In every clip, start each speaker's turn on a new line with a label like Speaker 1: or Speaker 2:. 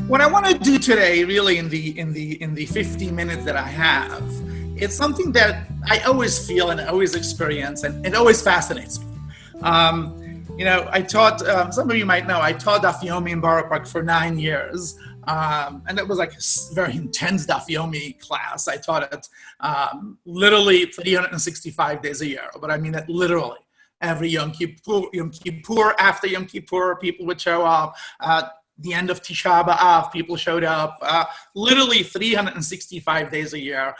Speaker 1: What I want to do today, really, in the 15 minutes that I have, it's something that I always feel and I always experience, and it always fascinates me. I taught. Some of you might know I taught Daf Yomi in Borough Park for 9 years, and it was like a very intense Daf Yomi class. I taught it literally 365 days a year, but I mean it literally. Every Yom Kippur, after Yom Kippur, people would show up. The end of Tisha B'Av, people showed up. Literally 365 days a year.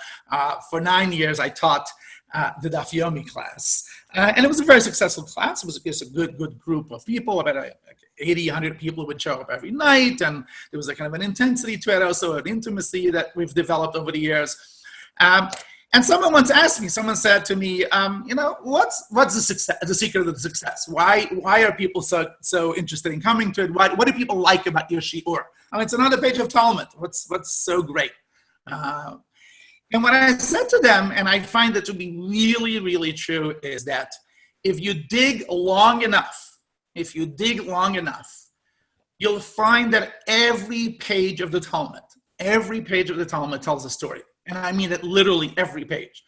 Speaker 1: For 9 years, I taught the Daf Yomi class. And it was a very successful class. It was a good group of people. About 80, 100 people would show up every night. And there was a kind of an intensity to it, also an intimacy that we've developed over the years. And someone once asked me, someone said to me, what's the secret of the success? Why are people so interested in coming to it? What do people like about your shiur? I mean, it's another page of Talmud. What's so great? And what I said to them, and I find that to be really, really true, is that if you dig long enough, you'll find that every page of the Talmud tells a story. And I mean it literally every page.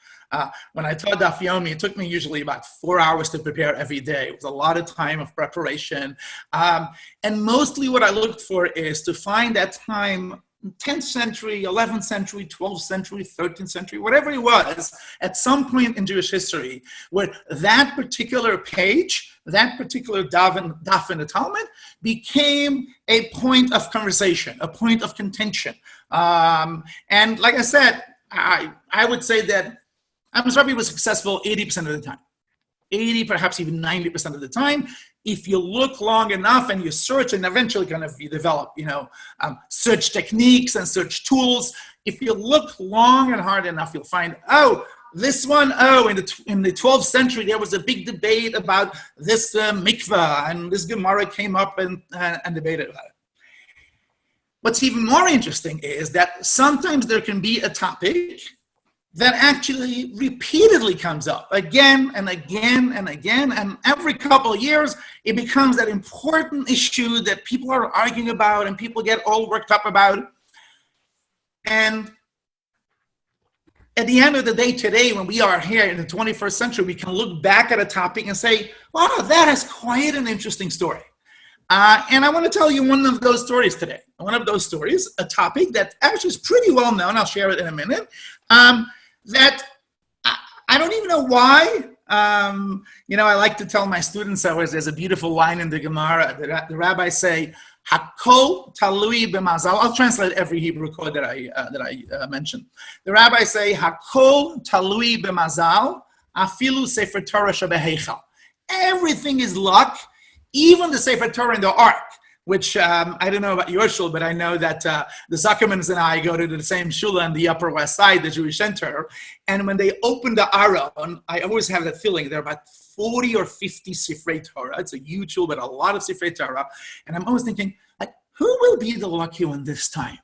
Speaker 1: When I taught Daf Yomi, it took me usually about 4 hours to prepare every day. It was a lot of time of preparation. And mostly what I looked for is to find that time, 10th century, 11th century, 12th century, 13th century, whatever it was, at some point in Jewish history, where that particular page, that particular daf in the Talmud became a point of conversation, a point of contention. And like I said, I would say that Amos Rabbi was successful 80% of the time. 80, perhaps even 90% of the time. If you look long enough and you search, and eventually kind of you develop, search techniques and search tools. If you look long and hard enough, you'll find, this one, in the 12th century, there was a big debate about this mikvah, and this Gemara came up and debated about it. What's even more interesting is that sometimes there can be a topic that actually repeatedly comes up again and again and again, and every couple of years it becomes that important issue that people are arguing about and people get all worked up about. And at the end of the day today, when we are here in the 21st century, we can look back at a topic and say, wow, that has quite an interesting story. And I want to tell you one of those stories today. One of those stories, a topic that actually is pretty well known. I'll share it in a minute. That I don't even know why. I like to tell my students always, there's a beautiful line in the Gemara. The rabbis say, "Hakol talui b'mazal." I'll translate every Hebrew code that I mentioned. The rabbis say, "Hakol talui b'mazal, afilu sefer Torah shebeheichal." Everything is luck, even the sefer Torah in the ark. Which I don't know about your shul, but I know that the Zuckermans and I go to the same shul on the Upper West Side, the Jewish Center. And when they open the Aron, I always have that feeling there are about 40 or 50 Sifrei Torah. It's a huge shul, but a lot of Sifrei Torah. And I'm always thinking, who will be the lucky one this time?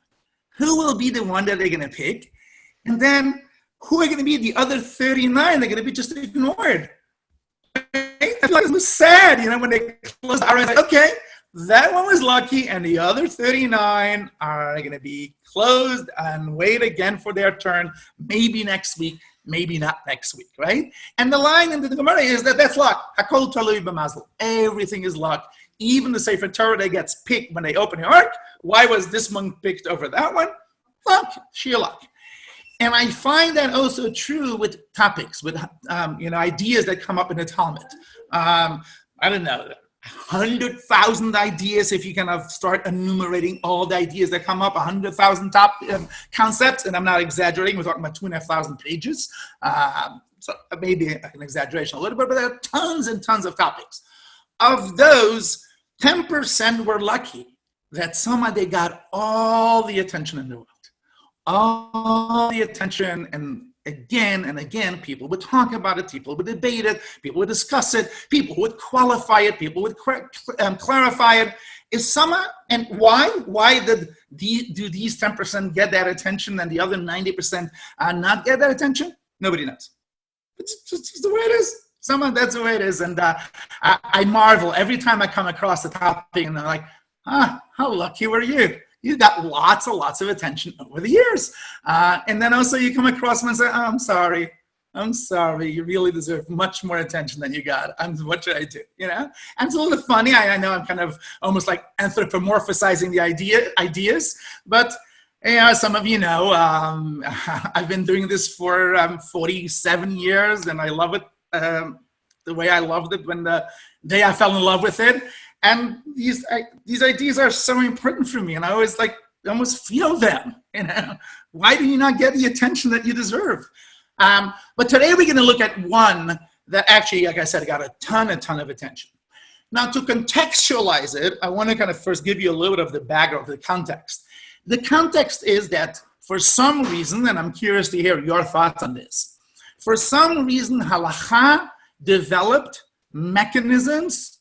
Speaker 1: Who will be the one that they're going to pick? And then who are going to be the other 39? They're going to be just ignored. I feel like it was sad, when they close the Aron. Okay. That one was lucky, and the other 39 are going to be closed and wait again for their turn, maybe next week, maybe not next week, right? And the line in the Gemara is that's luck. Hakol talui b'mazal. Everything is luck. Even the Sefer Torah that gets picked when they open the ark. Why was this one picked over that one? Luck, sheer luck. And I find that also true with topics, with ideas that come up in the Talmud. I don't know. 100,000 ideas, if you kind of start enumerating all the ideas that come up, 100,000 top concepts, and I'm not exaggerating, we're talking about 2,500 pages. So maybe an exaggeration a little bit, but there are tons and tons of topics. Of those, 10% were lucky that somehow they got all the attention in the world. All the attention, and again, people would talk about it, people would debate it, people would discuss it, people would qualify it, people would clarify it. And why do these 10% get that attention and the other 90% not get that attention? Nobody knows. It's just the way it is. Somehow that's the way it is. And I marvel every time I come across the topic and I'm like, How lucky were you? You got lots and lots of attention over the years. And then also you come across them and say, I'm sorry. You really deserve much more attention than you got. What should I do? And it's a little funny. I know I'm kind of almost like anthropomorphizing the ideas, but some of you know, I've been doing this for 47 years, and I love it the way I loved it when the day I fell in love with it. And these ideas are so important for me, and I almost feel them. Why do you not get the attention that you deserve? But today we're going to look at one that actually, like I said, got a ton of attention. Now, to contextualize it, I want to kind of first give you a little bit of the background, the context. The context is that for some reason, and I'm curious to hear your thoughts on this, for some reason, Halakha developed mechanisms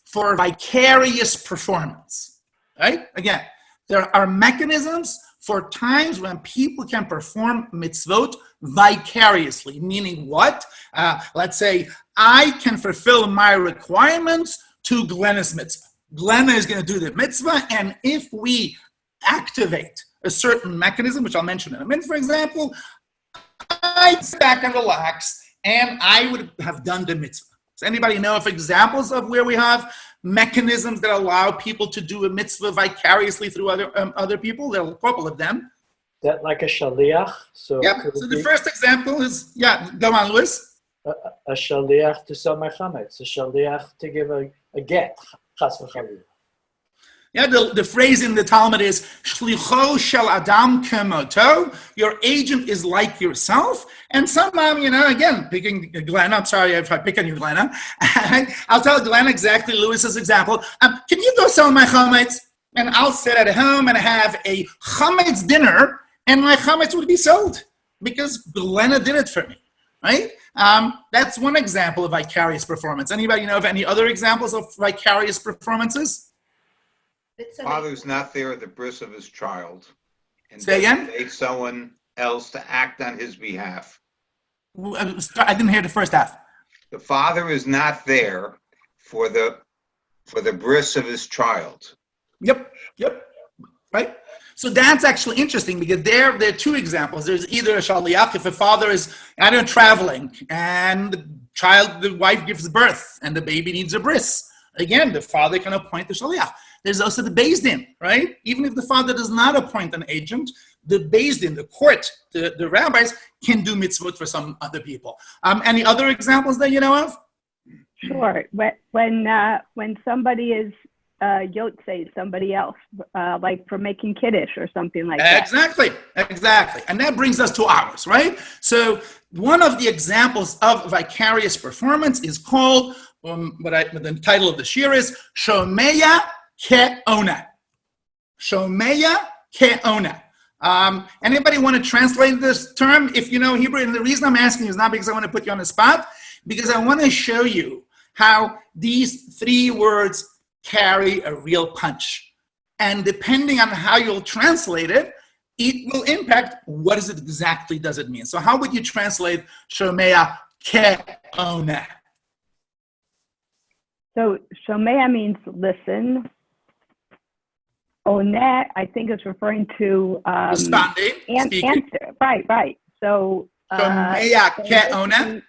Speaker 1: for vicarious performance, right? Again, there are mechanisms for times when people can perform mitzvot vicariously, meaning what? Let's say I can fulfill my requirements to Glenna's mitzvah. Glenna is going to do the mitzvah, and if we activate a certain mechanism, which I'll mention in a minute, for example, I sit back and relax, and I would have done the mitzvah. Does anybody know of examples of where we have mechanisms that allow people to do a mitzvah vicariously through other people? There are a couple of them.
Speaker 2: That like a shaliach? So
Speaker 1: the first example is, go on, Louis.
Speaker 2: A shaliach to sell my chametz, a shaliach to give a get, chas v'chavur.
Speaker 1: The phrase in the Talmud is shlicho shel adam kemoto. Your agent is like yourself. And somehow, again, picking Glenna. I'm sorry if I pick on you, Glenna. I'll tell Glenna exactly Lewis's example. Can you go sell my chametz? And I'll sit at home and have a chametz dinner, and my chametz would be sold because Glenna did it for me, right? That's one example of vicarious performance. Anybody know of any other examples of vicarious performances?
Speaker 3: Father's not there at the bris of his child, and
Speaker 1: say again?
Speaker 3: Takes someone else to act on his behalf.
Speaker 1: I didn't hear the first half.
Speaker 3: The father is not there for the bris of his child.
Speaker 1: Yep, right. So that's actually interesting because there are two examples. There's either a shaliach if a father is traveling and the wife gives birth and the baby needs a bris. Again, the father can appoint the shaliach. There's also the Beis Din, right? Even if the father does not appoint an agent, the Beis Din, the court, the rabbis can do mitzvot for some other people. Any other examples that you know of?
Speaker 4: Sure. When somebody is yotzei somebody else, like for making kiddush or something like that.
Speaker 1: Exactly. And that brings us to ours, right? So one of the examples of vicarious performance is called, the title of the shir is Shomei Ke'ona. Shomei Ke'ona. Anybody want to translate this term? If you know Hebrew, and the reason I'm asking is not because I want to put you on the spot, because I want to show you how these three words carry a real punch. And depending on how you'll translate it, it will impact what exactly does it mean. So how would you translate Shomei Ke'ona?
Speaker 4: So Shomei means listen. Oneh, I think, is referring to
Speaker 1: responding,
Speaker 4: answer. Right. So
Speaker 1: Shomei Ke'ona.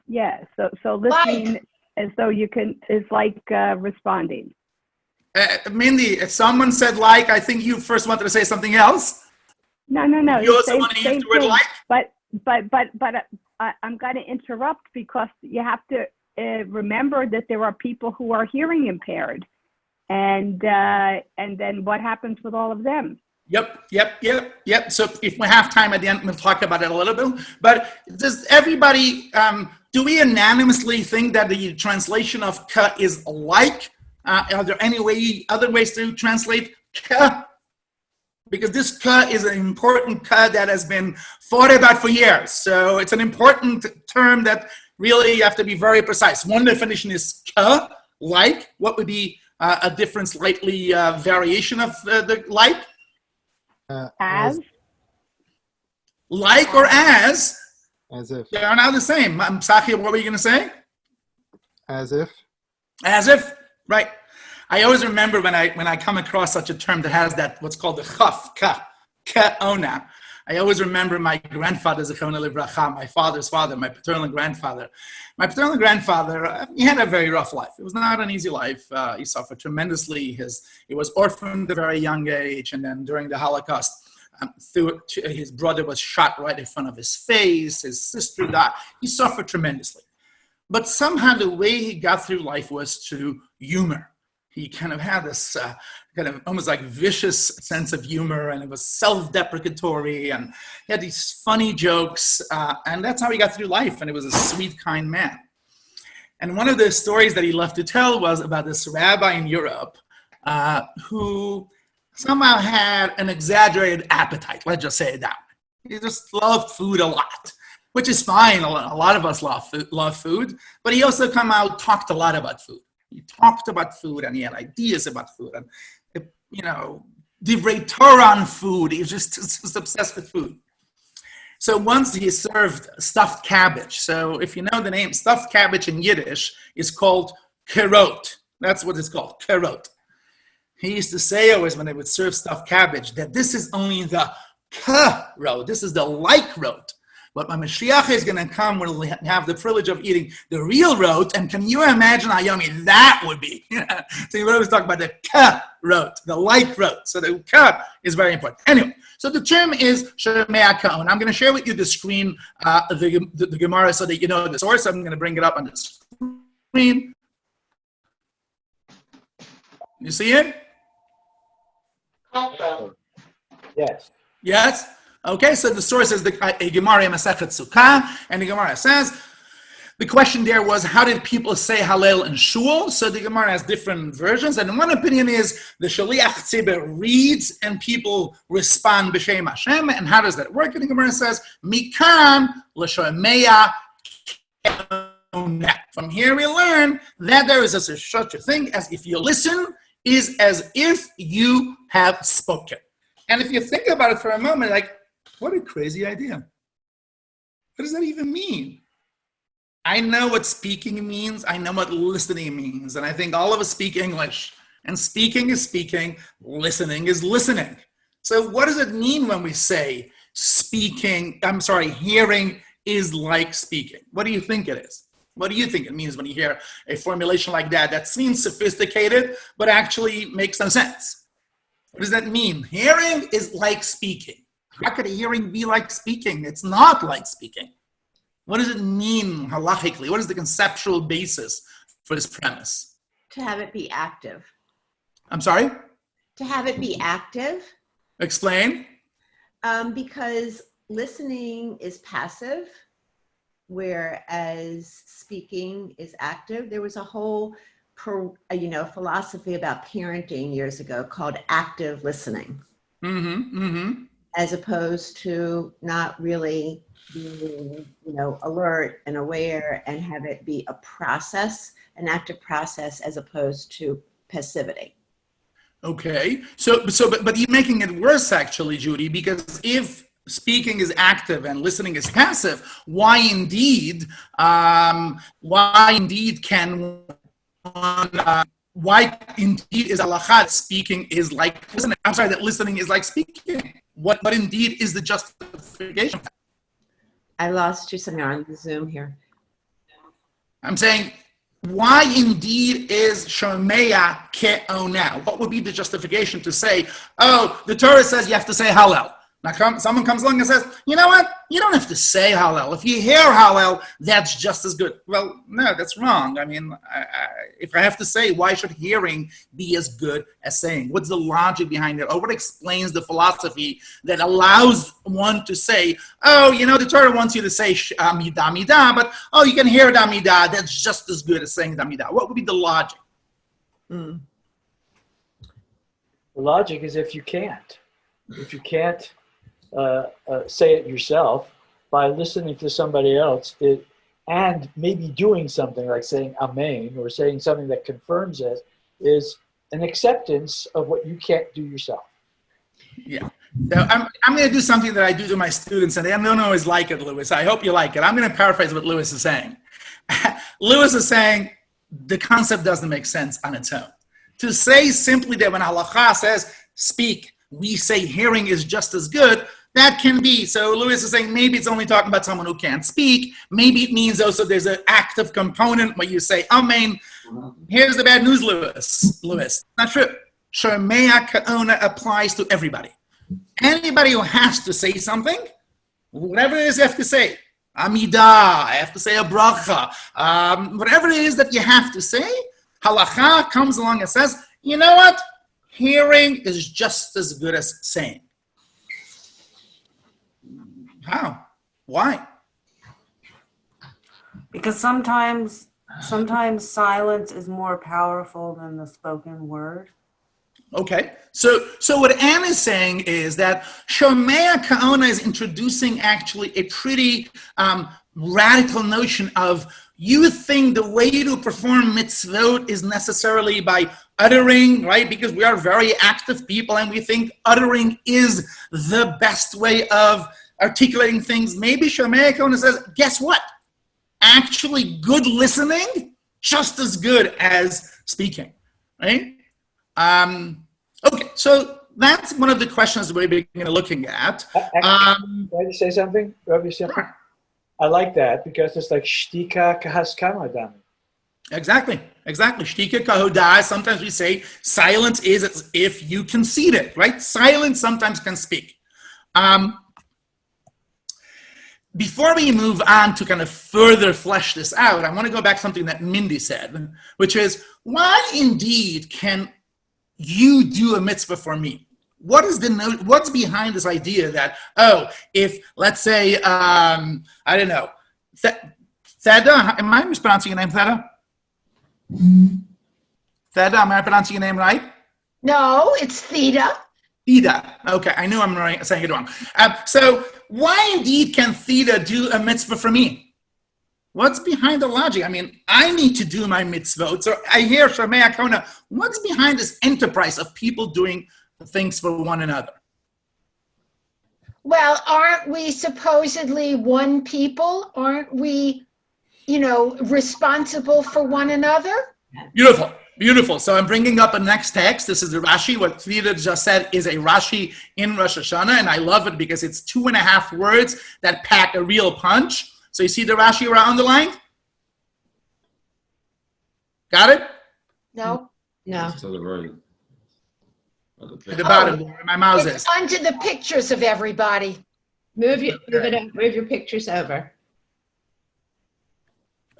Speaker 4: Yeah. So listening, as though you can, is like responding.
Speaker 1: Mindy, if someone said like, I think you first wanted to say something else.
Speaker 4: No.
Speaker 1: You also want to use the word like?
Speaker 4: But I'm going to interrupt because you have to remember that there are people who are hearing impaired. And then what happens with all of them?
Speaker 1: Yep. So if we have time at the end, we'll talk about it a little bit. But does everybody, do we unanimously think that the translation of ka is like? Are there other ways to translate ka? Because this ka is an important ka that has been thought about for years. So it's an important term that really you have to be very precise. One definition is ka, like. What would be a different, slightly variation of the like?
Speaker 4: As?
Speaker 1: Like or as?
Speaker 5: As if.
Speaker 1: They are now the same. Sachi, what were you going to say?
Speaker 5: As if.
Speaker 1: As if, right. I always remember when I come across such a term that has that what's called the chaf, Keoneh. I always remember my grandfather, Keoneh livracha, my father's father, my paternal grandfather. My paternal grandfather, he had a very rough life. It was not an easy life. He suffered tremendously. He was orphaned at a very young age, and then during the Holocaust, his brother was shot right in front of his face. His sister died. He suffered tremendously. But somehow the way he got through life was through humor. He kind of had this kind of almost like vicious sense of humor, and it was self-deprecatory, and he had these funny jokes, and that's how he got through life, and he was a sweet, kind man. And one of the stories that he loved to tell was about this rabbi in Europe who somehow had an exaggerated appetite, let's just say it that way. He just loved food a lot, which is fine. A lot of us love food, but he also talked a lot about food. He talked about food, and he had ideas about food, and divrei Torah on food. He was just obsessed with food. So once he served stuffed cabbage. So if you know the name, stuffed cabbage in Yiddish is called kerot. That's what it's called, kerot. He used to say always when they would serve stuffed cabbage that this is only the kerot. This is the like rot. But when Mashiach is going to come, we'll have the privilege of eating the real rot. And can you imagine how yummy that would be? So you always talk about the rot, the like rot. So the is very important. Anyway, so the term is Shomei Ke'ona. I'm going to share with you the screen, the Gemara, so that you know the source. I'm going to bring it up on the screen. You see it?
Speaker 2: Yes.
Speaker 1: Yes? Okay, so the source is a Gemara in Masechet Sukkah, and the Gemara says, the question there was, how did people say Hallel in Shul? So the Gemara has different versions, and one opinion is the Shaliach Tzibur reads, and people respond B'Shem Hashem, and how does that work? And the Gemara says, Mikan l'Shomei Ke'ona. From here we learn that there is such a thing as if you listen, is as if you have spoken. And if you think about it for a moment, like, what a crazy idea. What does that even mean? I know what speaking means. I know what listening means. And I think all of us speak English. And speaking is speaking. Listening is listening. So what does it mean when we say hearing is like speaking? What do you think it is? What do you think it means when you hear a formulation like that? That seems sophisticated, but actually makes no sense. What does that mean? Hearing is like speaking. How could a hearing be like speaking? It's not like speaking. What does it mean halachically? What is the conceptual basis for this premise?
Speaker 5: To have it be active.
Speaker 1: I'm sorry?
Speaker 5: To have it be active.
Speaker 1: Explain.
Speaker 5: Because listening is passive, whereas speaking is active. There was a whole philosophy about parenting years ago called active listening. As opposed to not really being, alert and aware, and have it be a process, an active process, as opposed to passivity.
Speaker 1: Okay. But you're making it worse, actually, Judy, because if speaking is active and listening is passive, why indeed is halakha speaking is like listening? I'm sorry, that listening is like speaking. What indeed is the justification?
Speaker 5: I lost you somewhere on the Zoom here.
Speaker 1: I'm saying, why indeed is Shomei Ke'ona? What would be the justification to say, oh, the Torah says you have to say Hallel. Now someone comes along and says, you know what? You don't have to say Hallel. If you hear Hallel, that's just as good. Well, no, that's wrong. I mean, if I have to say, why should hearing be as good as saying? What's the logic behind it? Or what explains the philosophy that allows one to say, oh, the Torah wants you to say Midah, but, oh, you can hear Midah. That's just as good as saying Midah. What would be the logic?
Speaker 2: The logic is if you can't say it yourself, by listening to somebody else and maybe doing something like saying Amen or saying something that confirms it is an acceptance of what you can't do yourself.
Speaker 1: Yeah. So I'm going to do something that I do to my students, and they don't always like it, Lewis. I hope you like it. I'm going to paraphrase what Lewis is saying. Lewis is saying the concept doesn't make sense on its own. To say simply that when Halakha says speak, we say hearing is just as good, that can be. So Lewis is saying maybe it's only talking about someone who can't speak. Maybe it means also there's an active component where you say amen. Here's the bad news, Lewis. Not true. Shomei Ke'ona applies to everybody. Anybody who has to say something, whatever it is you have to say, Amidah, I have to say a bracha, whatever it is that you have to say, Halakha comes along and says, you know what? Hearing is just as good as saying. How? Why?
Speaker 6: Because sometimes silence is more powerful than the spoken word.
Speaker 1: Okay, so what Anne is saying is that Shomei Ke'ona is introducing actually a pretty radical notion of you think the way to perform mitzvot is necessarily by uttering, right? Because we are very active people and we think uttering is the best way of articulating things. Maybe Shomei Ke'ona says, guess what? Actually, good listening, just as good as speaking, right? Okay, so that's one of the questions we're beginning looking at.
Speaker 2: Can I say something, Rabbi Ysoscher?
Speaker 1: Sure.
Speaker 2: I like that because it's like shtika kahaskama dami.
Speaker 1: Exactly. Shtika kahodah. Sometimes we say silence is as if you concede it, right? Silence sometimes can speak. Before we move on to kind of further flesh this out, I want to go back to something that Mindy said, which is, why indeed can you do a mitzvah for me? What's behind this idea that, if, let's say, I don't know, Theda, am I mispronouncing your name, Theda? Theda, am I pronouncing your name right?
Speaker 7: No, it's theta.
Speaker 1: Theta. Okay, I knew I'm saying it wrong. So why indeed can Theta do a mitzvah for me? What's behind the logic? I mean, I need to do my mitzvot. So I hear Shomei Ke'ona. What's behind this enterprise of people doing things for one another?
Speaker 7: Well, aren't we supposedly one people? Aren't we, responsible for one another?
Speaker 1: Beautiful. So I'm bringing up a next text. This is the Rashi. What Theda just said is a Rashi in Rosh Hashanah, and I love it because it's 2.5 words that pack a real punch. So you see the Rashi around the line? Got it?
Speaker 7: No.
Speaker 5: No.
Speaker 8: To the right.
Speaker 1: At the bottom, where my mouse is.
Speaker 7: Under the pictures of everybody.
Speaker 5: Move your pictures over.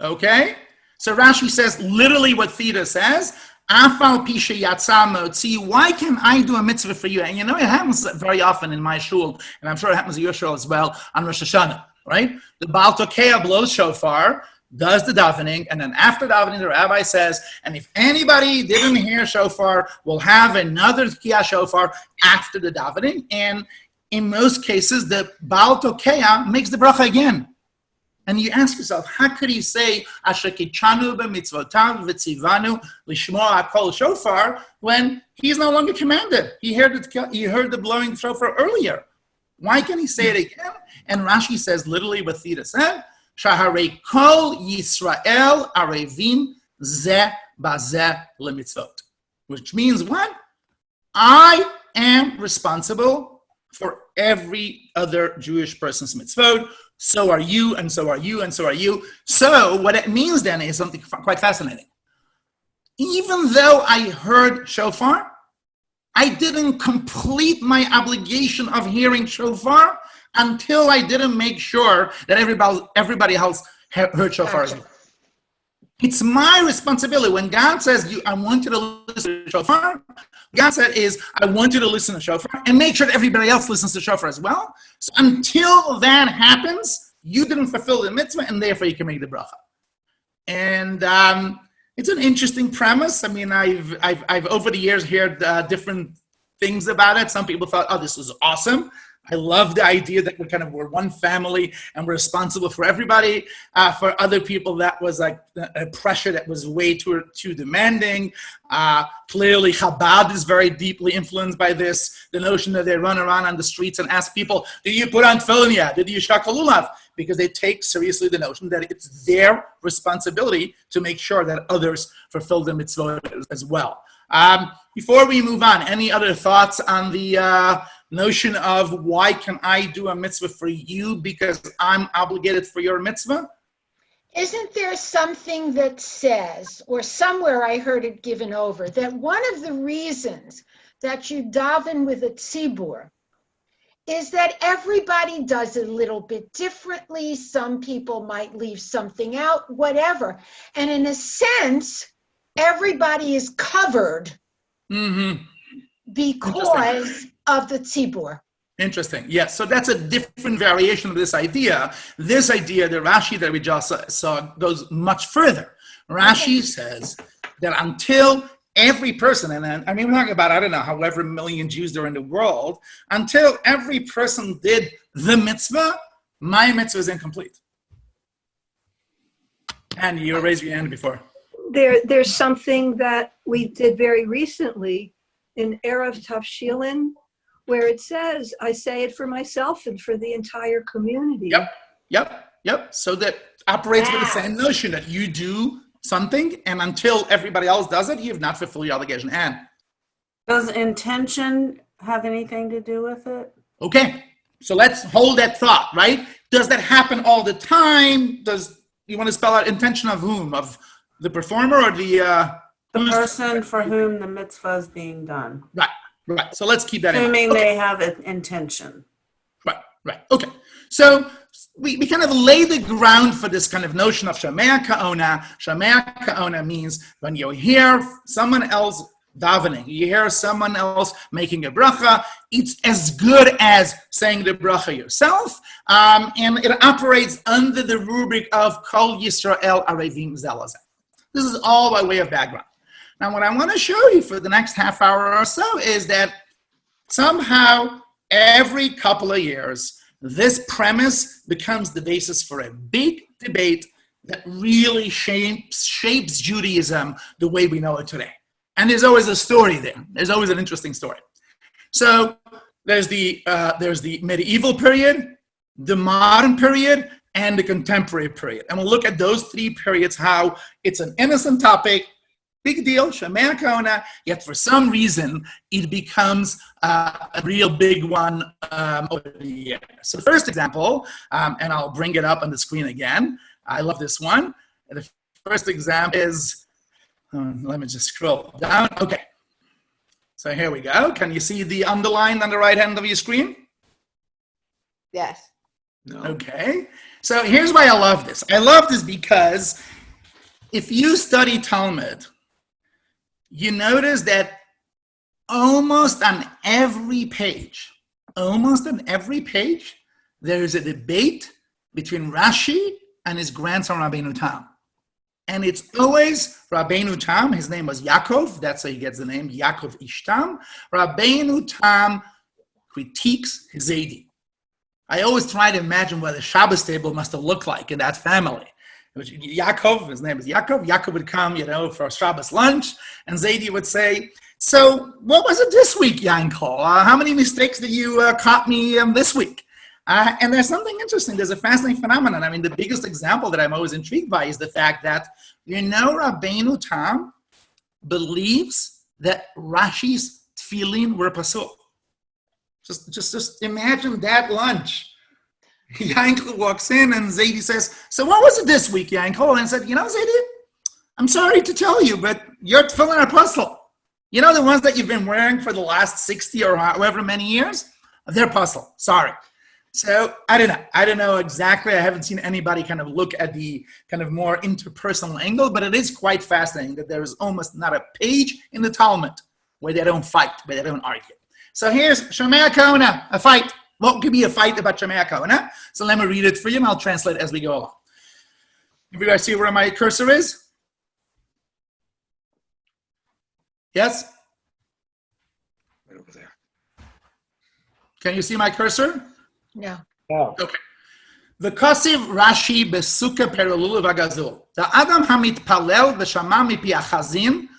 Speaker 1: Okay? So Rashi says literally what Theda says. Afal pisha yatsa motzi. Why can I do a mitzvah for you? And it happens very often in my shul, and I'm sure it happens in your shul as well on Rosh Hashanah, right? The Baal Tokea blows shofar, does the davening, and then after davening, the rabbi says, and if anybody didn't hear shofar, we'll have another Tkiya shofar after the davening. And in most cases, the Baal Tokea makes the bracha again. And you ask yourself, how could he say Asher kichanu b'mitzvotav v'tzivanu lishmoa kol shofar when he's no longer commanded? He heard the blowing shofar earlier. Why can he say it again? And Rashi says literally what Theda said, Shaharei kol Yisrael arevim zeh bazeh lemitzvot, which means what? I am responsible for every other Jewish person's mitzvot. So are you, and so are you, and so are you. So what it means then is something quite fascinating. Even though I heard shofar, I didn't complete my obligation of hearing shofar until I didn't make sure that everybody else heard shofar as well. It's my responsibility. When God says, I want you to listen to shofar, God said is, I want you to listen to shofar and make sure that everybody else listens to shofar as well. So until that happens, you didn't fulfill the mitzvah, and therefore you can make the bracha. And it's an interesting premise. I mean, I've over the years heard different things about it. Some people thought, this is awesome. I love the idea that we're one family and we're responsible for everybody. For other people, that was like a pressure that was way too demanding. Clearly, Chabad is very deeply influenced by this. The notion that they run around on the streets and ask people, "Do you put on tefillin yet? Did you shaka lulav?" Because they take seriously the notion that it's their responsibility to make sure that others fulfill the mitzvot as well. Before we move on, any other thoughts on the notion of why can I do a mitzvah for you because I'm obligated for your mitzvah?
Speaker 7: Isn't there something that says, or somewhere I heard it given over, that one of the reasons that you daven with a tzibur is that everybody does it a little bit differently. Some people might leave something out, whatever. And in a sense, everybody is covered because of the tzibur.
Speaker 1: Interesting. Yes. So that's a different variation of this idea. This idea, the Rashi that we just saw, goes much further. Rashi says that until every person, and I mean, we're talking about, I don't know, however million Jews there are in the world, until every person did the mitzvah, my mitzvah is incomplete. And you raised your hand before.
Speaker 8: There's something that we did very recently in Erev Tavshilin, where it says, I say it for myself and for the entire community.
Speaker 1: Yep. So that operates with the same notion that you do something, and until everybody else does it, you have not fulfilled your obligation. And
Speaker 6: does intention have anything to do with it?
Speaker 1: Okay, so let's hold that thought, right? Does that happen all the time? Does you want to spell out intention of whom? Of the performer or the
Speaker 6: person for whom the mitzvah is being done?
Speaker 1: Right. So let's keep that
Speaker 6: assuming
Speaker 1: in mind.
Speaker 6: they have an intention.
Speaker 1: Right. Okay. So we kind of lay the ground for this kind of notion of Shomei Ke'ona. Shomei Ke'ona means when you hear someone else davening, you hear someone else making a bracha, it's as good as saying the bracha yourself, and it operates under the rubric of Kol Yisrael Arevim Zelazeh. This is all by way of background. Now, what I want to show you for the next half hour or so is that somehow every couple of years, this premise becomes the basis for a big debate that really shapes Judaism the way we know it today. And there's always a story there. There's always an interesting story. So there's the medieval period, the modern period, and the contemporary period. And we'll look at those three periods, how it's an innocent topic, big deal, Shomei Ke'ona, yet for some reason it becomes a real big one over the years. So the first example, and I'll bring it up on the screen again. I love this one. The first example is, let me just scroll down. Okay, so here we go. Can you see the underline on the right hand of your screen?
Speaker 5: Yes.
Speaker 3: No.
Speaker 1: Okay, so here's why I love this. I love this because if you study Talmud, you notice that almost on every page, there is a debate between Rashi and his grandson Rabbeinu Tam. And it's always Rabbeinu Tam, his name was Yaakov, that's how he gets the name, Yaakov Ishtam. Rabbeinu Tam critiques his Zaydi. I always try to imagine what the Shabbos table must have looked like in that family. Yaakov, his name is Yaakov. Yaakov would come, for Shabbos lunch, and Zaydi would say, "So, what was it this week, Yankel? How many mistakes did you caught me this week?" And there's something interesting. There's a fascinating phenomenon. I mean, the biggest example that I'm always intrigued by is the fact that Rabbeinu Tam believes that Rashi's tefillin were pasul. Just imagine that lunch. Yankel walks in and Zaydi says, "So what was it this week, Yankel?" And said, Zaydi, I'm sorry to tell you, but your tefillin are pasul. The ones that you've been wearing for the last 60 or however many years, they're pasul. Sorry. So I don't know exactly. I haven't seen anybody kind of look at the kind of more interpersonal angle, but it is quite fascinating that there is almost not a page in the Talmud where they don't fight, where they don't argue. So here's Shomei Ke'ona, a fight. What could be a fight about Shomei Ke'ona? So let me read it for you, and I'll translate as we go along. Everybody see where my cursor is? Yes?
Speaker 3: Right over there.
Speaker 1: Can you see my cursor?
Speaker 7: No.
Speaker 2: No.
Speaker 1: Okay. The Kosiv Rashi besuka perulul v'gazul. The Adam hamit palel v'shama mipi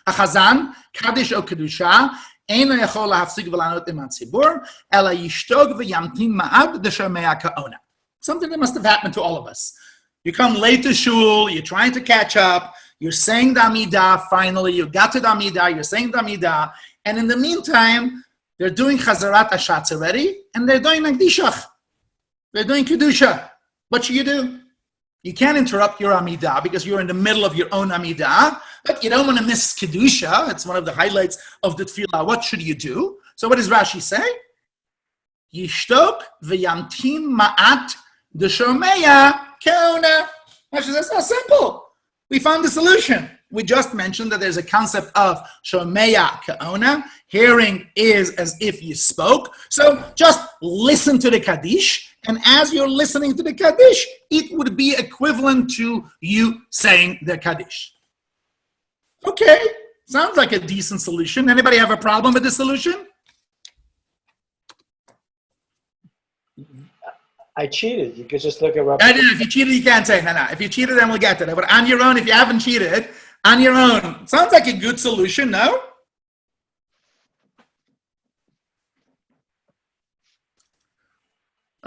Speaker 1: achazan kaddish o kedusha eino yachol lahafsik v'lanot im hatzibur ela yishtog v'yamtin ma'ad d'Shomei Ke'ona. Something that must have happened to all of us. You come late to shul, you're trying to catch up, You're saying the Amidah, finally, you got to the Amidah, you're saying the Amidah, and in the meantime, they're doing Chazarat Hashatz already, and they're doing Nagdishach. They're doing Kedusha. What should you do? You can't interrupt your Amidah because you're in the middle of your own Amidah, but you don't want to miss Kedusha. It's one of the highlights of the Tefillah. What should you do? So what does Rashi say? Yishtok v'yamtin ma'at the Shomei Ke'ona. Rashi says, oh, simple. We found the solution. We just mentioned that there's a concept of Shomei Ke'ona. Hearing is as if you spoke. So just listen to the Kaddish. And as you're listening to the Kaddish, it would be equivalent to you saying the Kaddish. Okay, sounds like a decent solution. Anybody have a problem with the solution?
Speaker 2: I cheated. You could just look at Rabbi.
Speaker 1: If you cheated, you can't say. No. If you cheated, then we'll get to that. But on your own, if you haven't cheated, on your own. Sounds like a good solution, no?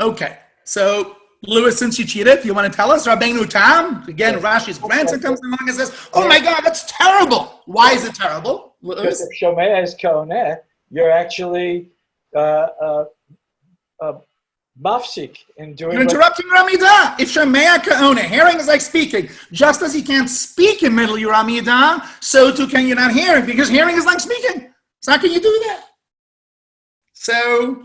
Speaker 1: Okay, so Louis, since you cheated, you want to tell us? Rabbeinu Tam, again, Rashi's grandson comes along and says, oh my God, that's terrible. Why is it terrible?
Speaker 2: Because if Shomei is Keoneh, you're actually mafsik in doing.
Speaker 1: You're interrupting your Amidah. If Shomei Ke'ona, hearing is like speaking. Just as you can't speak in middle of your Amidah, so too can you not hear, because hearing is like speaking. So how can you do that? So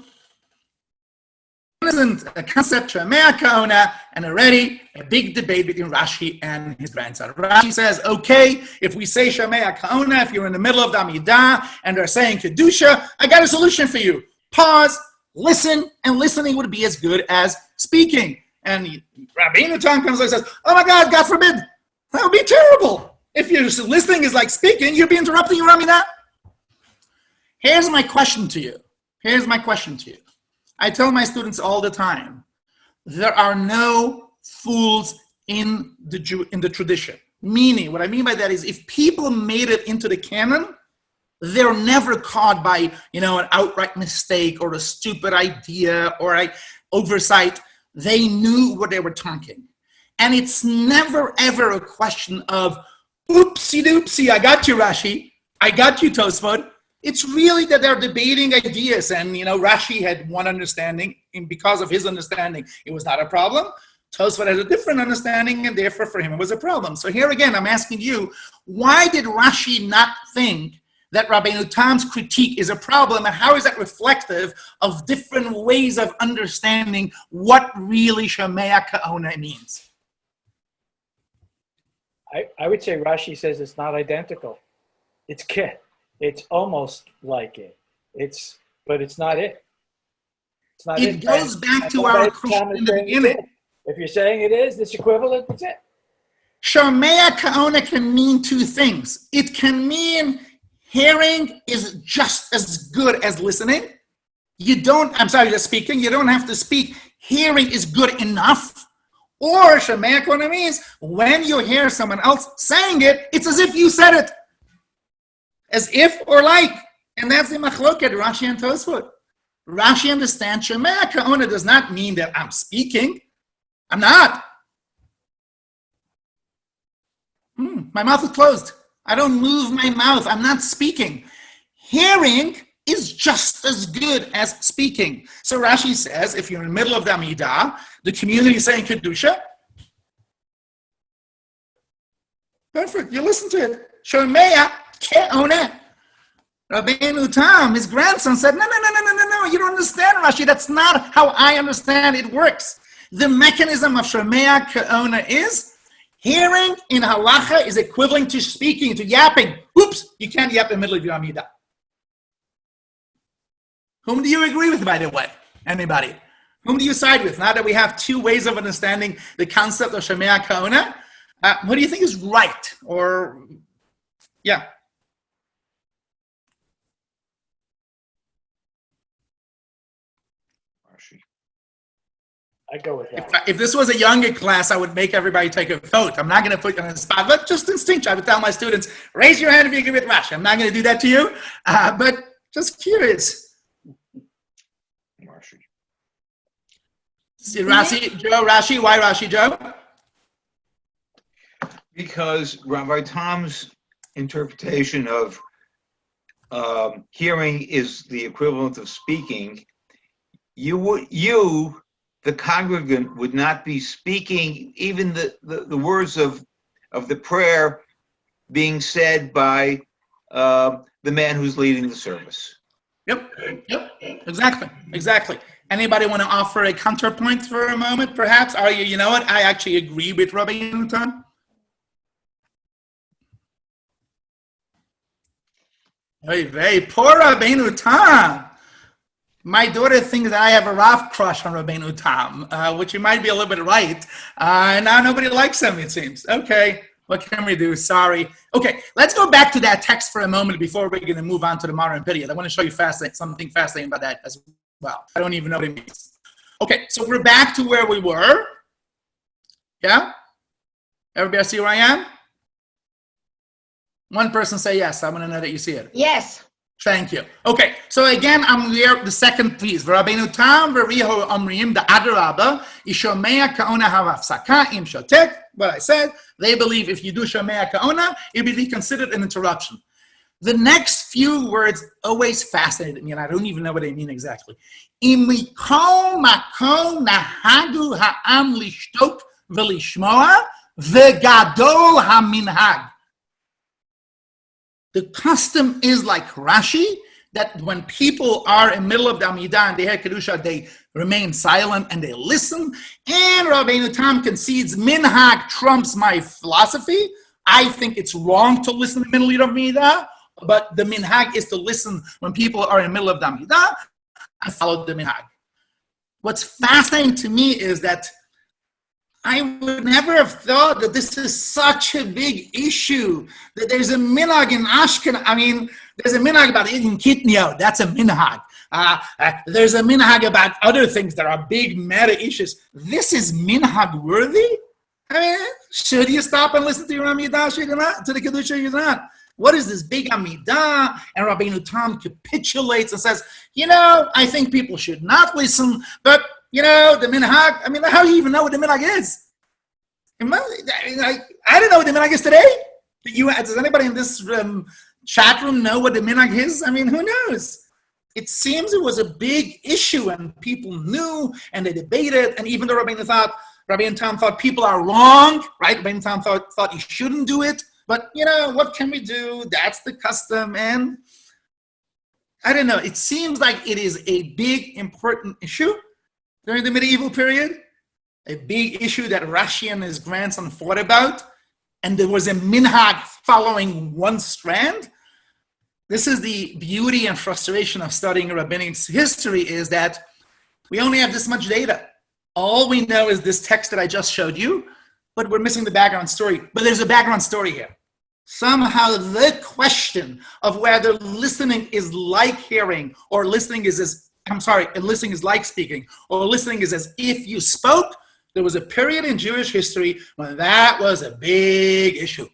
Speaker 1: isn't a concept Shomei Ke'ona, and already a big debate between Rashi and his grandson. Rashi says, okay, if we say Shomei Ke'ona, if you're in the middle of the Amidah and they're saying Kedusha, I got a solution for you. Pause, listen, and listening would be as good as speaking. And Rabbeinu Tam comes and says, oh my God, God forbid, that would be terrible. If you're listening is like speaking, you'd be interrupting your Amidah. Here's my question to you. I tell my students all the time, there are no fools in the tradition. Meaning, what I mean by that is if people made it into the canon, they're never caught by, an outright mistake or a stupid idea or an oversight. They knew what they were talking. And it's never, ever a question of, oopsie doopsie, I got you, Rashi. I got you, Tosfot. It's really that they're debating ideas, and Rashi had one understanding, and because of his understanding, it was not a problem. Tosfot had a different understanding, and therefore for him it was a problem. So here again, I'm asking you, why did Rashi not think that Rabbeinu Tam's critique is a problem, and how is that reflective of different ways of understanding what really Shomei Ke'ona means?
Speaker 2: I would say Rashi says it's not identical. It's kit. It's almost like it. But it's not it. It's not it.
Speaker 1: It goes back to our question in the beginning.
Speaker 2: If you're saying it is, it's equivalent, it's it.
Speaker 1: Shomei Ke'ona can mean two things. It can mean hearing is just as good as listening. Just speaking. You don't have to speak. Hearing is good enough. Or Shomei Ke'ona means when you hear someone else saying it, it's as if you said it. As if or like. And that's the machloket, Rashi and Tosfot. Rashi understands Shomei Ke'ona does not mean that I'm speaking. I'm not. My mouth is closed. I don't move my mouth. I'm not speaking. Hearing is just as good as speaking. So Rashi says, if you're in the middle of the Amidah, the community is saying Kedusha, perfect, you listen to it. Shomei Ke'ona. Rabbeinu Tam, his grandson, said, no, you don't understand, Rashi. That's not how I understand it works. The mechanism of Shomei Ke'ona is hearing in Halakha is equivalent to speaking, to yapping. Oops, you can't yap in the middle of your Amidah. Whom do you agree with, by the way? Anybody? Whom do you side with? Now that we have two ways of understanding the concept of Shomei Ke'ona, what do you think is right? Or, yeah.
Speaker 2: I go with that.
Speaker 1: If this was a younger class, I would make everybody take a vote. I'm not going to put you on the spot, but just instinctually, I would tell my students, raise your hand if you agree with Rashi. I'm not going to do that to you, but just curious. Rashi, Joe, Rashi, why Rashi, Joe?
Speaker 3: Because Rabbi Tom's interpretation of hearing is the equivalent of speaking, you, the congregant, would not be speaking even the words of the prayer being said by the man who's leading the service.
Speaker 1: Yep, exactly. Anybody want to offer a counterpoint for a moment, perhaps? You know what? I actually agree with Rabbi Ysoscher. Very poor Rabbeinu Tam. My daughter thinks that I have a rough crush on Rabbeinu Tam, which you might be a little bit right. Now nobody likes him, it seems. Okay, what can we do? Sorry. Okay, let's go back to that text for a moment before we're going to move on to the modern period. I want to show you something fascinating about that as well. I don't even know what it means. Okay, so we're back to where we were. Yeah? Everybody see where I am? One person say yes. I want to know that you see it.
Speaker 7: Yes.
Speaker 1: Thank you. Okay, so again, I'm here, the second piece. V'Rabbeinu Tam v'Riho Omrim, the Adarabba, Shomei Ke'ona havafsaka im shotek. What I said, they believe if you do Shomei Ke'ona, it will be considered an interruption. The next few words always fascinated me, and I don't even know what they mean exactly. Im mikol makom nahagu ha'am lishtok v'lishmoa v'gadol haminhag. The custom is like Rashi, that when people are in the middle of the Amidah and they hear Kedusha, they remain silent and they listen. And Rabbeinu Tam concedes minhag trumps my philosophy. I think it's wrong to listen in the middle of Amidah, but the minhag is to listen when people are in the middle of the Amidah. I follow the minhag. What's fascinating to me is that I would never have thought that this is such a big issue, that there's a minhag in Ashkenaz. I mean, there's a minhag about eating kitniyot. That's a minhag. There's a minhag about other things that are big meta issues. This is minhag worthy? I mean, should you stop and listen to your Amidah? Should you not? To the Kedusha, you're not. What is this big Amidah? And Rabbeinu Tam capitulates and says, I think people should not listen, but the minhag, I mean, how do you even know what the minhag is? I don't know what the minhag is today. Does anybody in this chat room know what the minhag is? I mean, who knows? It seems it was a big issue and people knew and they debated, and even though Rabbeinu Tam thought people are wrong, right? Rabbeinu Tam thought you shouldn't do it, but what can we do? That's the custom, and I don't know. It seems like it is a big, important issue during the medieval period, a big issue that Rashi and his grandson fought about, and there was a minhag following one strand. This is the beauty and frustration of studying rabbinic history, is that we only have this much data. All we know is this text that I just showed you, but we're missing the background story. But there's a background story here. Somehow the question of whether listening is like hearing, or listening is listening is like speaking, or listening is as if you spoke. There was a period in Jewish history when that was a big issue.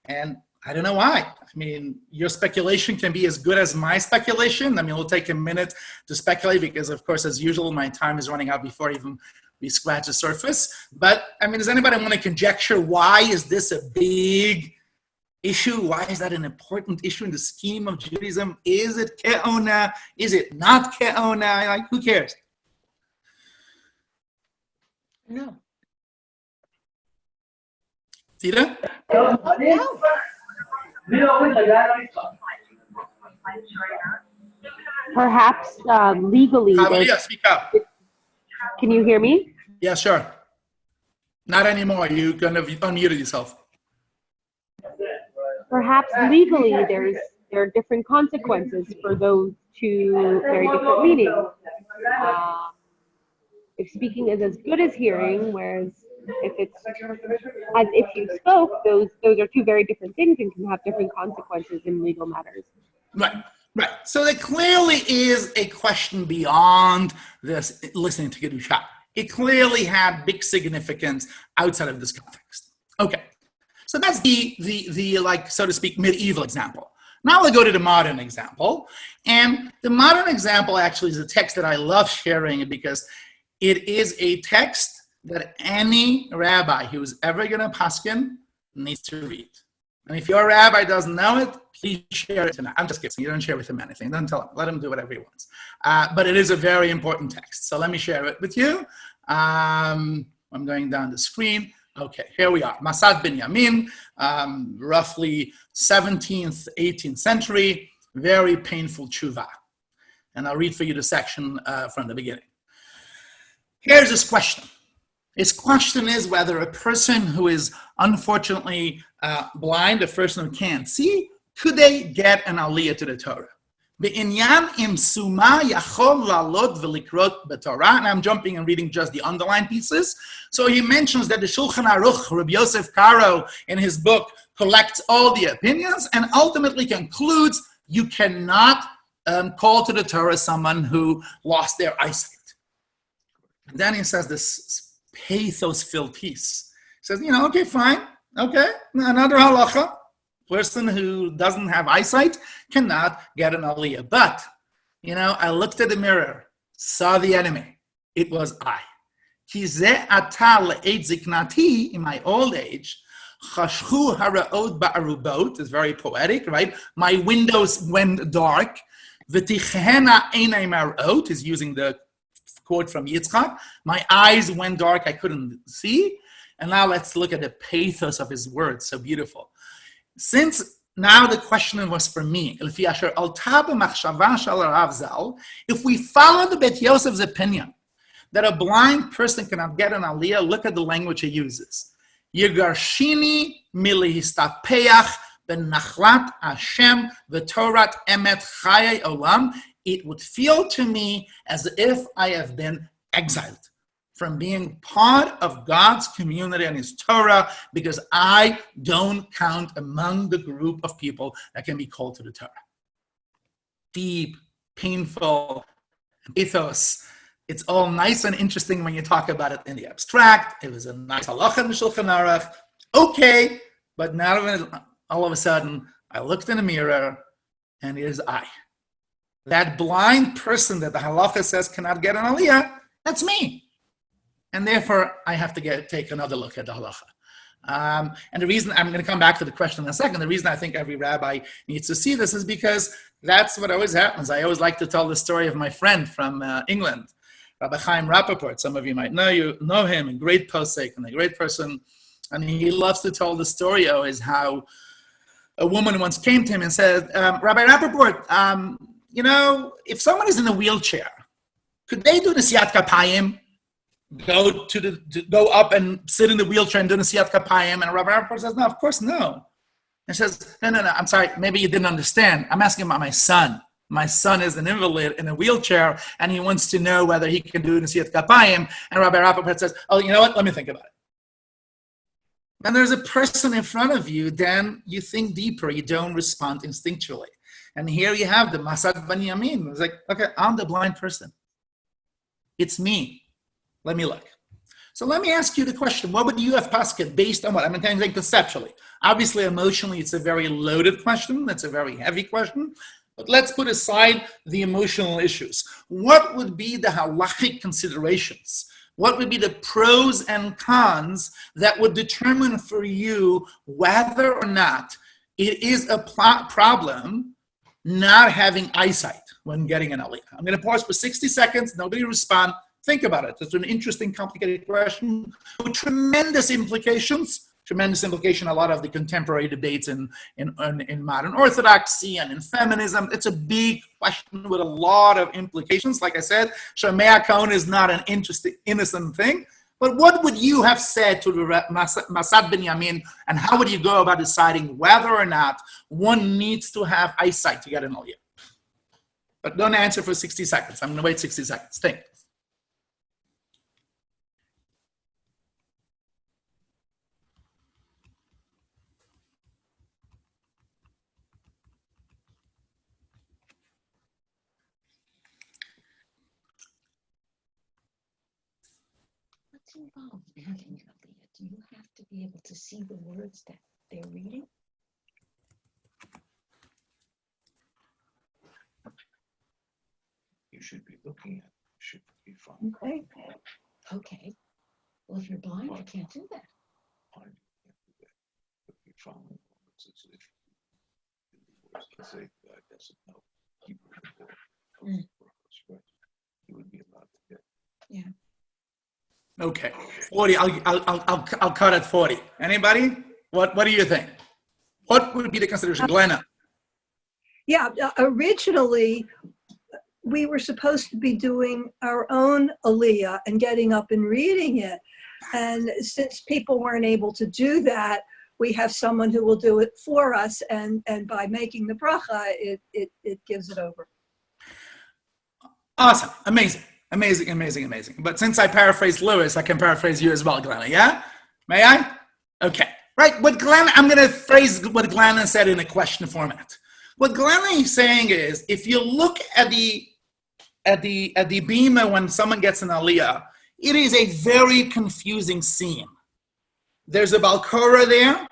Speaker 1: And I don't know why. I mean, your speculation can be as good as my speculation. I mean, we'll take a minute to speculate because, of course, as usual, my time is running out before even we scratch the surface. But, I mean, does anybody want to conjecture why is this a big issue? Why is that an important issue in the scheme of Judaism? Is it Keoneh? Is it not Keoneh? Like, who cares?
Speaker 7: No.
Speaker 1: Tita?
Speaker 7: No.
Speaker 9: Perhaps legally.
Speaker 1: Speak up.
Speaker 9: Can you hear me?
Speaker 1: Yeah, sure. Not anymore. You kind of unmuted yourself.
Speaker 9: Perhaps legally there are different consequences for those two very different meanings. If speaking is as good as hearing, whereas if it's as if you spoke, those are two very different things and can have different consequences in legal matters.
Speaker 1: Right. So there clearly is a question beyond this listening to Kedusha. It clearly had big significance outside of this context. Okay. So that's the like, so to speak, medieval example. Now we'll go to the modern example. And the modern example actually is a text that I love sharing because it is a text that any rabbi who's ever going to paskin needs to read. And if your rabbi doesn't know it, please share it tonight. I'm just kidding. You don't share with him anything. Don't tell him. Let him do whatever he wants. But it is a very important text. So let me share it with you. I'm going down the screen. Okay, here we are. Masad Binyamin, roughly 17th, 18th century. Very painful tshuva. And I'll read for you the section from the beginning. Here's his question. His question is whether a person who is unfortunately blind, a person who can't see, could they get an aliyah to the Torah? And I'm jumping and reading just the underlined pieces. So he mentions that the Shulchan Aruch, Rabbi Yosef Karo, in his book, collects all the opinions and ultimately concludes you cannot call to the Torah someone who lost their eyesight. And then he says this pathos-filled piece. He says, okay, fine. Okay, another halakha. Person who doesn't have eyesight cannot get an aliyah. But, I looked at the mirror, saw the enemy. It was I. Ki ze ata le'et ziknati, in my old age, chashchu haraot ba'arubot, is very poetic, right? My windows went dark. V'tichena einay marot, is using the quote from Yitzchak. My eyes went dark, I couldn't see. And now let's look at the pathos of his words, so beautiful. Since now the question was for me, if we follow the Bet Yosef's opinion that a blind person cannot get an aliyah, look at the language he uses. Yegarshini milihistapeach benachlat Hashem v'torat emet chayei olam. It would feel to me as if I have been exiled from being part of God's community and His Torah, because I don't count among the group of people that can be called to the Torah. Deep, painful ethos. It's all nice and interesting when you talk about it in the abstract. It was a nice halakha in the Shulchan Aruch. Okay, but now all of a sudden, I looked in the mirror, and here's I. That blind person that the halakha says cannot get an aliyah, that's me. And therefore, I have to take another look at the halakha. And the reason, I'm going to come back to the question in a second, the reason I think every rabbi needs to see this is because that's what always happens. I always like to tell the story of my friend from England, Rabbi Chaim Rappaport. Some of you might know him, a great posek and a great person. And he loves to tell the story always how a woman once came to him and said, Rabbi Rappaport, if someone is in a wheelchair, could they do the siyat kapayim? Go up and sit in the wheelchair and do the siyat kapayim? And Rabbi Rappaport says, no, of course no. And says, no, I'm sorry, maybe you didn't understand. I'm asking about my son. My son is an invalid in a wheelchair, and he wants to know whether he can do the siyat kapayim. And Rabbi Rappaport says, oh, you know what? Let me think about it. When there's a person in front of you, then you think deeper. You don't respond instinctually. And here you have the Masad Binyamin. It's like, okay, I'm the blind person. It's me. Let me look. So let me ask you the question. What would you have paskin based on what? I'm going to think conceptually. Obviously, emotionally, it's a very loaded question. That's a very heavy question. But let's put aside the emotional issues. What would be the halachic considerations? What would be the pros and cons that would determine for you whether or not it is a problem not having eyesight when getting an aliyah? I'm going to pause for 60 seconds. Nobody respond. Think about it. It's an interesting, complicated question with tremendous implications. A lot of the contemporary debates in modern orthodoxy and in feminism. It's a big question with a lot of implications. Like I said, Shomei Ke'ona is not an interesting, innocent thing. But what would you have said to the Masad Binyamin, and how would you go about deciding whether or not one needs to have eyesight to get an aliyah? But don't answer for 60 seconds. I'm going to wait 60 seconds. Think.
Speaker 7: What's involved in having an aliyah? Do you have to be able to see the words that they're reading?
Speaker 3: You should be looking at it. You should be fine.
Speaker 7: Okay. Well, if you're blind, you can't do that.
Speaker 3: following moments, let's say, I guess, no, keep it. You would be allowed to get.
Speaker 7: Yeah.
Speaker 1: Okay, 40. I'll cut at 40. Anybody? What do you think? What would be the consideration, Glenna?
Speaker 8: Yeah, originally we were supposed to be doing our own aliyah and getting up and reading it. And since people weren't able to do that, we have someone who will do it for us. And by making the bracha, it gives it over.
Speaker 1: Awesome. Amazing. But since I paraphrased Lewis, I can paraphrase you as well, Glenna. Yeah? May I? Okay. Right. I'm going to phrase what Glenna said in a question format. What Glenna is saying is, if you look at the bima when someone gets an aliyah, it is a very confusing scene. There's a balkora there.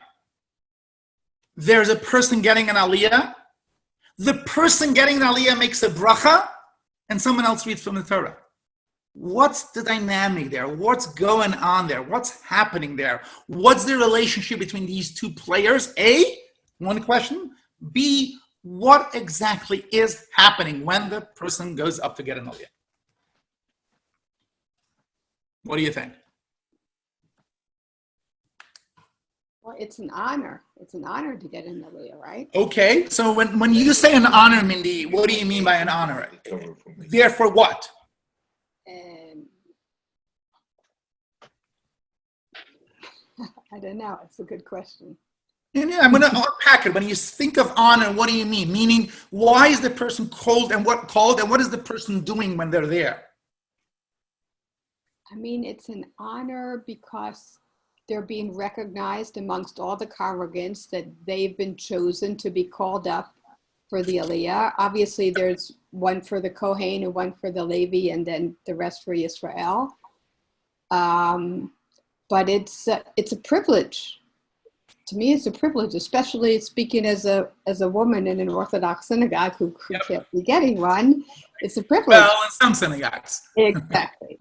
Speaker 1: There's a person getting an aliyah. The person getting an aliyah makes a bracha, and someone else reads from the Torah. What's the dynamic there? What's going on there? What's happening there? What's the relationship between these two players? A, one question. B, what exactly is happening when the person goes up to get an aliyah? What do you think?
Speaker 10: Well, it's an honor. It's an honor to get an aliyah, right?
Speaker 1: Okay, so when you say an honor, Mindy, what do you mean by an honor? Therefore what?
Speaker 10: I don't know. It's a good question.
Speaker 1: Yeah, I'm going to unpack it. When you think of honor, what do you mean? Meaning, why is the person called, and what is the person doing when they're there?
Speaker 10: I mean, it's an honor because they're being recognized amongst all the congregants that they've been chosen to be called up for the aliyah. Obviously, there's one for the Kohen and one for the Levi, and then the rest for Yisrael. But it's a privilege. To me, it's a privilege, especially speaking as a woman in an Orthodox synagogue who can't be getting one. It's a privilege.
Speaker 1: Well, in some synagogues.
Speaker 10: Exactly.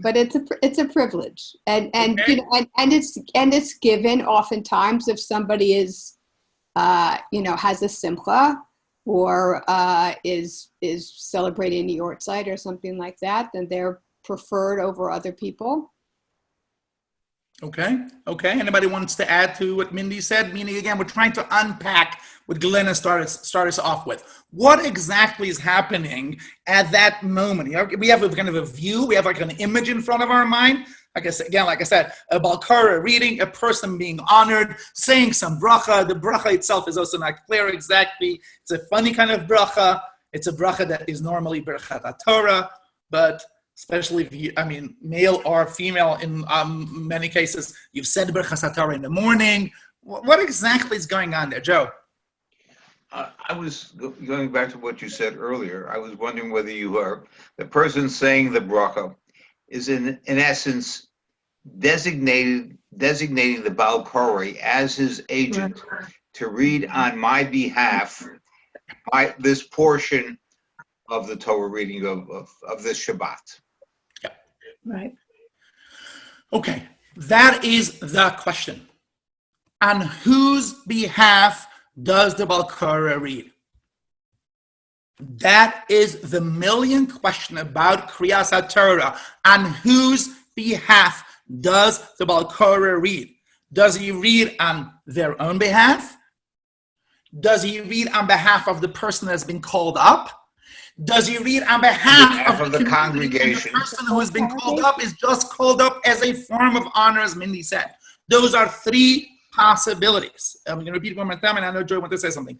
Speaker 10: But it's a privilege, and okay. it's given oftentimes if somebody is, has a simcha or is celebrating the yortzeit or something like that, then they're preferred over other people.
Speaker 1: Okay. Anybody wants to add to what Mindy said? Meaning, again, we're trying to unpack what Glenna started us off with. What exactly is happening at that moment? We have a kind of a view. We have like an image in front of our mind. Like I said, a balkara reading, a person being honored, saying some bracha. The bracha itself is also not clear exactly. It's a funny kind of bracha. It's a bracha that is normally berachat Torah, but especially if male or female in many cases, you've said Berachas Torah in the morning. What exactly is going on there, Joe?
Speaker 3: I was going back to what you said earlier. I was wondering whether you are the person saying the bracha is in essence designating the Baal Koreh as his agent to read on my behalf this portion of the Torah reading of this Shabbat.
Speaker 8: Right.
Speaker 1: Okay, that is the question. On whose behalf does the Baal Koreh read? That is the million question about Kriyas HaTorah. On whose behalf does the Baal Koreh read? Does he read on their own behalf? Does he read on behalf of the person that's been called up? Does he read on behalf of the congregation? The person who has been called up is just called up as a form of honor, as Mindy said. Those are three possibilities. I'm going to repeat it one more time, and I know Joy wants to say something.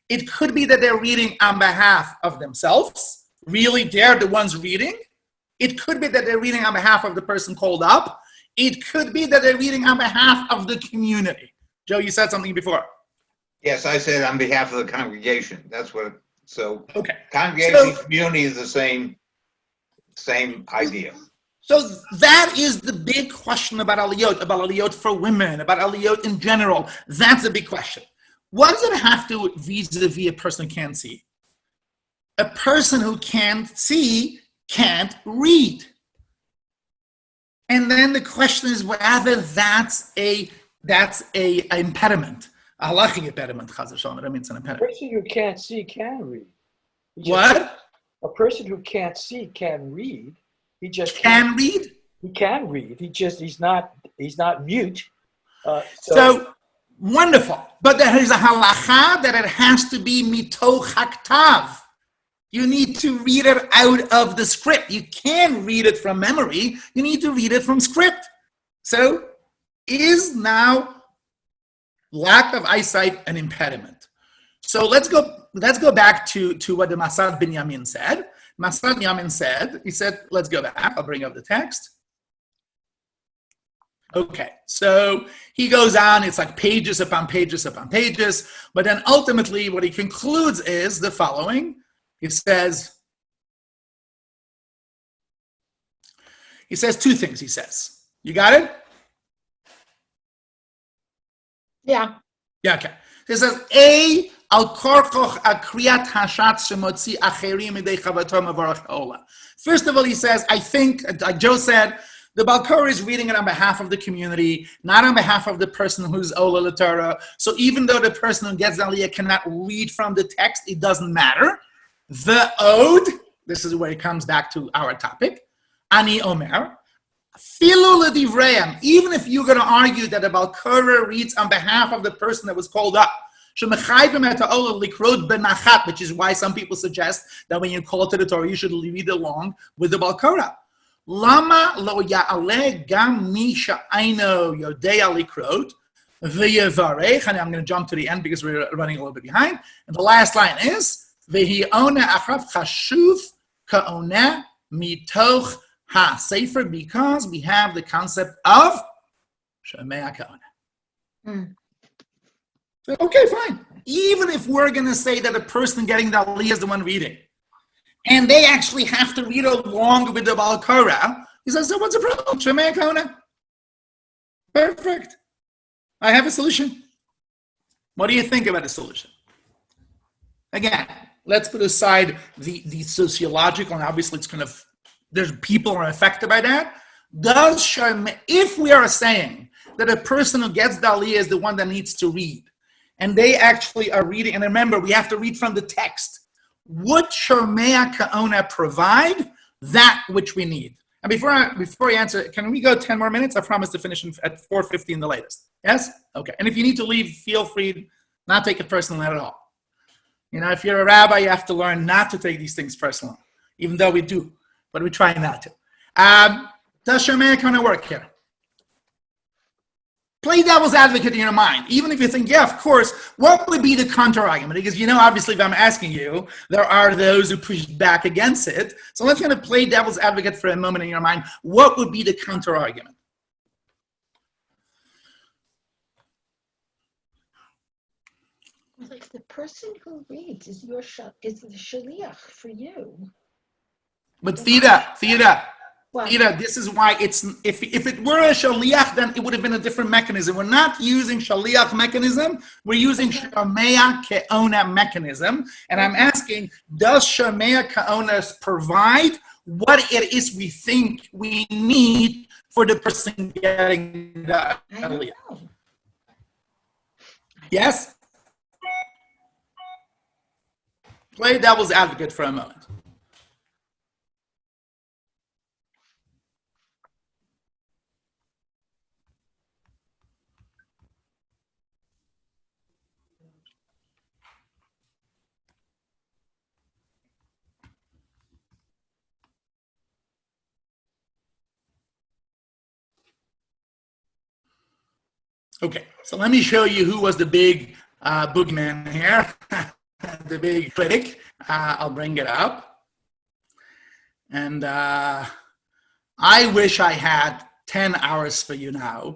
Speaker 1: It could be that they're reading on behalf of themselves. Really, they're the ones reading. It could be that they're reading on behalf of the person called up. It could be that they're reading on behalf of the community. Joe, you said something before.
Speaker 3: Yes, I said on behalf of the congregation. That's what. So
Speaker 1: okay.
Speaker 3: Congregation community is the same idea.
Speaker 1: So that is the big question about aliyot for women, about aliyot in general. That's a big question. What does it have to do vis-a-vis a person who can't see? A person who can't see can't read. And then the question is whether that's a that's a impediment, a halachic impediment. Chas v'shalom. I mean, it's an
Speaker 2: A
Speaker 1: impediment.
Speaker 2: person who can't see can read.
Speaker 1: What?
Speaker 2: A person who can't see can read. He just
Speaker 1: Can read.
Speaker 2: He can read. He's not mute.
Speaker 1: So wonderful. But there is a halakha that it has to be mitoch haktav. You need to read it out of the script. You can't read it from memory. You need to read it from script. So is now lack of eyesight an impediment? So let's go back to what the Masad Binyamin said. Masad Binyamin said, let's go back. I'll bring up the text. Okay, so he goes on, it's like pages upon pages upon pages, but then ultimately what he concludes is the following. He says two things, he says. You got it?
Speaker 7: Yeah.
Speaker 1: Yeah, okay. He says, A, al korkoch akriyat hashat shemotzi acherim midei chavatom avarach ola. First of all, he says, I think, like Joe said, the Balkor is reading it on behalf of the community, not on behalf of the person who's Ola L'Torah. So even though the person who gets the Aliyah cannot read from the text, it doesn't matter. The Ode, this is where it comes back to our topic, Ani Omer, Filu L'Divreim, even if you're going to argue that the Balkor reads on behalf of the person that was called up, which is why some people suggest that when you call to the Torah, you should read along with the Balkora. Lama lo ya'aleh gam mi sha'aino yodei alikrot v'yevarech. And I'm going to jump to the end because we're running a little bit behind. And the last line is v'hi'ona achav chashuv Keoneh mitoch ha-sefer, because we have the concept of Shomei Ke'ona. Okay, fine. Even if we're going to say that the person getting the aliyah is the one reading, and they actually have to read along with the Balkora, he says, so what's the problem? Shomei Ke'ona. Perfect. I have a solution. What do you think about the solution? Again, let's put aside the sociological, and obviously it's there's people who are affected by that. If we are saying that a person who gets the aliyah is the one that needs to read, and they actually are reading, and remember, we have to read from the text, would Shomei Ke'ona provide that which we need? And before I answer, can we go 10 more minutes? I promise to finish at 4:15 the latest. Yes? Okay. And if you need to leave, feel free, not take it personally at all. You know, if you're a rabbi, you have to learn not to take these things personally, even though we do, but we try not to. Does Shomei Ke'ona work here? Play devil's advocate in your mind. Even if you think, yeah, of course, what would be the counter-argument? Because, you know, obviously, if I'm asking you, there are those who push back against it. So let's kind of play devil's advocate for a moment in your mind. What would be the counter-argument?
Speaker 7: Like the person who reads is the shaliach for you.
Speaker 1: But Theda, this is why it's, if it were a shaliach, then it would have been a different mechanism. We're not using shaliach mechanism. We're using Shomei Ke'ona mechanism. And I'm asking, does Shomei Ke'ona provide what it is we think we need for the person getting the aliyah? Yes? Play devil's advocate for a moment. Okay, so let me show you who was the big boogeyman here, the big critic. I'll bring it up. And I wish I had 10 hours for you now,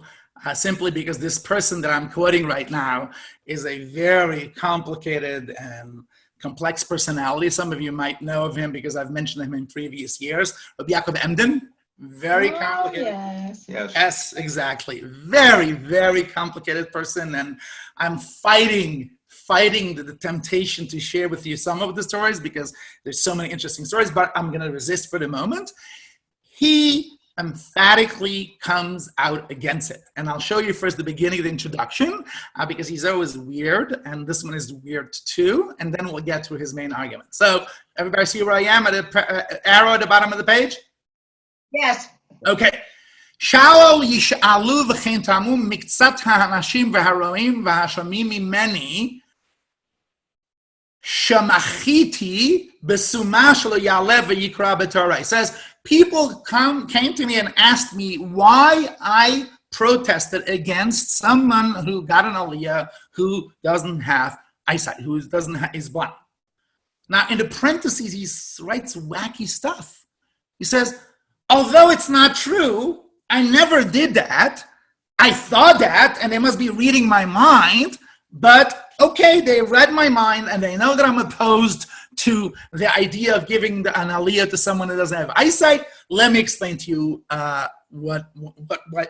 Speaker 1: simply because this person that I'm quoting right now is a very complicated and complex personality. Some of you might know of him because I've mentioned him in previous years. Rabbi Yaakov Emden. Very complicated. Yes, exactly. Very, very complicated person. And I'm fighting the temptation to share with you some of the stories because there's so many interesting stories, but I'm going to resist for the moment. He emphatically comes out against it. And I'll show you first the beginning of the introduction, because he's always weird, and this one is weird too, and then we'll get to his main argument. So everybody see where I am at the arrow at the bottom of the page?
Speaker 7: Yes.
Speaker 1: Okay. Sha'ol yish'alu v'chein tamu miktzat ha'anashim v'haroim v'hashomim mimeni shamachiti b'suma shelo ya'aleh v'yikra b'torah. It says, people came to me and asked me why I protested against someone who got an aliyah who doesn't have eyesight, who is blind. Now, in the parentheses, he writes wacky stuff. He says, although it's not true, I never did that. I thought that, and they must be reading my mind, but okay, they read my mind, and they know that I'm opposed to the idea of giving an aliyah to someone who doesn't have eyesight. Let me explain to you what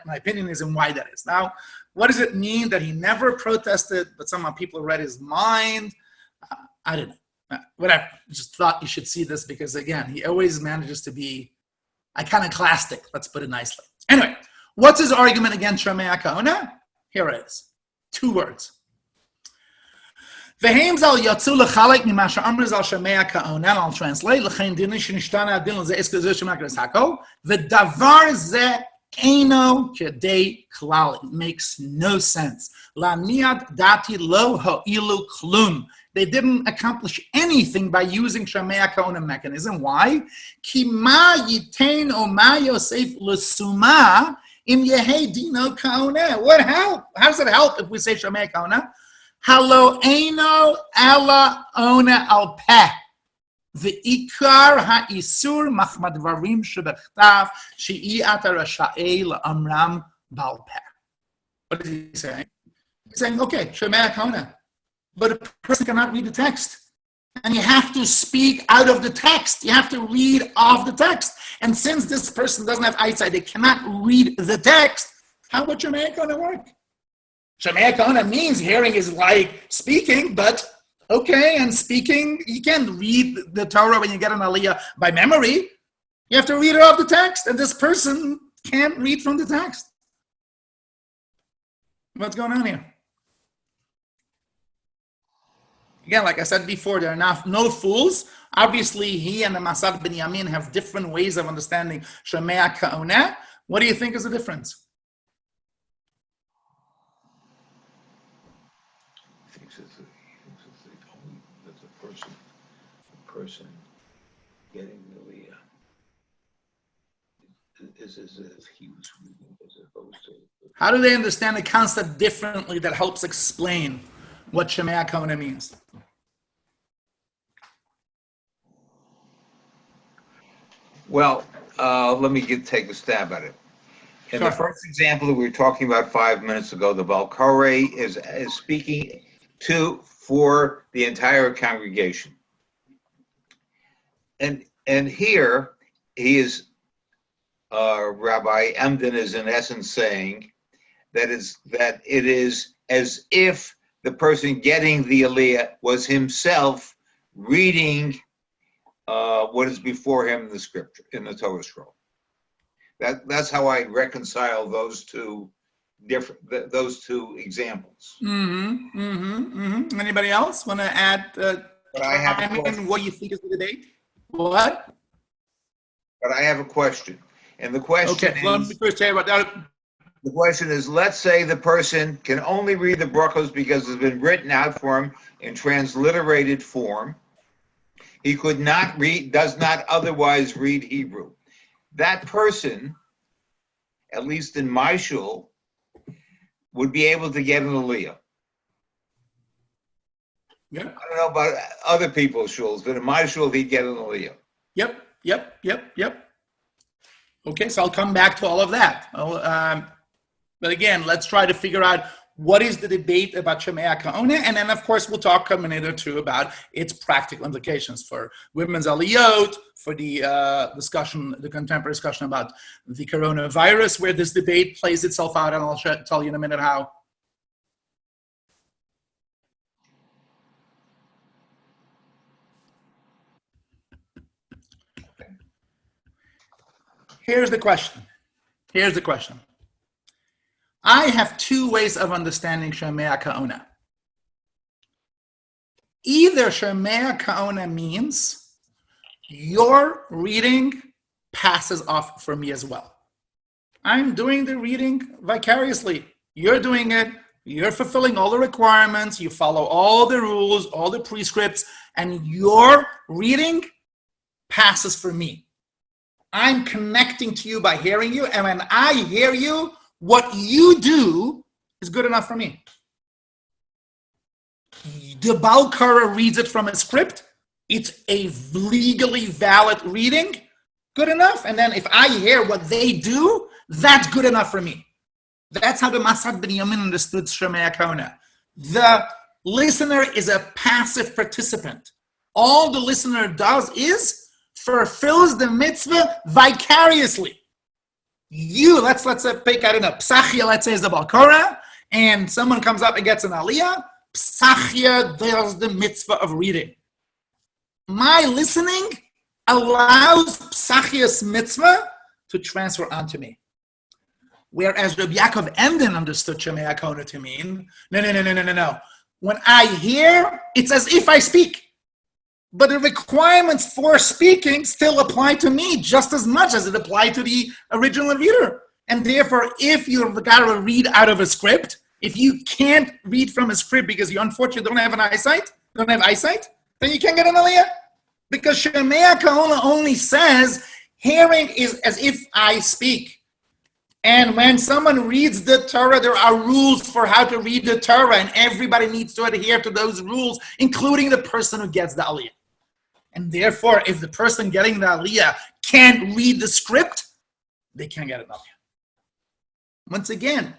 Speaker 1: my opinion is and why that is. Now, what does it mean that he never protested, but some people read his mind? I don't know. Whatever. I just thought you should see this because, again, he always manages to be iconoclastic, let's put it nicely. Anyway, what's his argument against Shomei Ke'ona? Here it is. 2 words. V'heim zal yatzu l'chalek mima she'amru zal Shomei Ke'ona, and I'll translate, l'chein dinu shenishtana adin l'zeh esko zeh shemak l'sako, v'davar zeh eino kedei klal. It makes no sense. La'niyat dati lo ho'ilu klum. They didn't accomplish anything by using Shomei Ke'ona mechanism. Why? Ki ma yitain o ma yosef l'suma im yehei dino Keoneh. What help? How does it help if we say Shomei Ke'ona? Halo eino ela ona al peh. V'ikar ha'isur machmad varim shebechtav she'i ata rasha'ei la'amram bal peh. What is he saying? He's saying, okay, Shomei Ke'ona. But a person cannot read the text. And you have to speak out of the text. You have to read off the text. And since this person doesn't have eyesight, they cannot read the text. How would Shomei Ke'ona work? Shomei Ke'ona means hearing is like speaking, but okay, and speaking, you can't read the Torah when you get an aliyah by memory. You have to read it off the text. And this person can't read from the text. What's going on here? Again, like I said before, there are no fools. Obviously, he and the Masad ben Yamin have different ways of understanding Shomei Ke'ona. What do you think is the difference?
Speaker 3: He thinks it's the person getting the aliyah is as if he was reading as opposed to.
Speaker 1: How do they understand the concept differently that helps explain what Shomei Ke'ona means?
Speaker 3: Well, let me take a stab at it. In
Speaker 1: Sure.
Speaker 3: the first example that we were talking about 5 minutes ago, the Valkore is speaking for the entire congregation. And here he is, Rabbi Emden is in essence saying that it is as if the person getting the aliyah was himself reading what is before him in the scripture, in the Torah scroll. That's how I reconcile those two examples.
Speaker 1: Anybody else want to add?
Speaker 3: But I have a question.
Speaker 1: What you think is the debate? What?
Speaker 3: But I have a question, and the question
Speaker 1: Let me first tell you about that.
Speaker 3: The question is, let's say the person can only read the brachos because it's been written out for him in transliterated form. He could not read, does not otherwise read Hebrew. That person, at least in my shul, would be able to get an aliyah.
Speaker 1: Yeah.
Speaker 3: I don't know about other people's shuls, but in my shul, he'd get an aliyah.
Speaker 1: Yep. Okay, so I'll come back to all of that. But again, let's try to figure out what is the debate about Shomei Ke'ona, and then of course we'll talk a minute or two about its practical implications for women's aliyot, for the the contemporary discussion about the coronavirus, where this debate plays itself out, and I'll tell you in a minute how. Here's the question. Here's the question. I have two ways of understanding Shomei Ke'ona. Either Shomei Ke'ona means your reading passes off for me as well. I'm doing the reading vicariously. You're doing it. You're fulfilling all the requirements. You follow all the rules, all the prescripts, and your reading passes for me. I'm connecting to you by hearing you, and when I hear you, what you do is good enough for me. The Baal Korah reads it from a script. It's a legally valid reading. Good enough. And then if I hear what they do, that's good enough for me. That's how the Masad Ben Yamin understood Shomei Ke'ona. The listener is a passive participant. All the listener does is fulfills the mitzvah vicariously. Let's pick, I don't know, Psachia, let's say, is the Baal Korah, and someone comes up and gets an aliyah. Psachia does the mitzvah of reading. My listening allows Psachia's mitzvah to transfer onto me. Whereas Rabbi Yaakov Emden understood Shomei Ke'ona to mean, no. When I hear, it's as if I speak. But the requirements for speaking still apply to me just as much as it applied to the original reader. And therefore, if you've got to read out of a script, if you can't read from a script because you unfortunately don't have eyesight, then you can't get an aliyah. Because Shomei Ke'ona only says, hearing is as if I speak. And when someone reads the Torah, there are rules for how to read the Torah, and everybody needs to adhere to those rules, including the person who gets the aliyah. And therefore, if the person getting the aliyah can't read the script, they can't get an aliyah. Once again,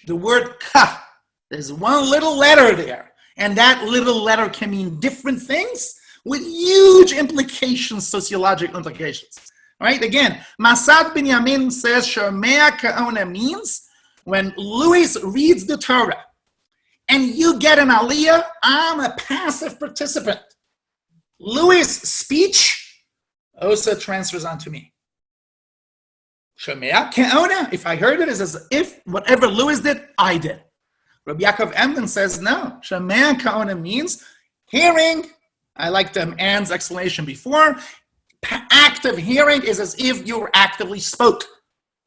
Speaker 1: the word ka, there's one little letter there, and that little letter can mean different things with huge implications, sociological implications. Right? Again, Masad Ben Yamin says Shomei Ke'ona means when Louis reads the Torah and you get an aliyah, I'm a passive participant. Louis' speech also transfers onto me. Shomei Ke'ona, if I heard it, is as if whatever Louis did, I did. Rabbi Yaakov Emden says no. Shomei Ke'ona means hearing. I liked Anne's explanation before. Active hearing is as if you actively spoke,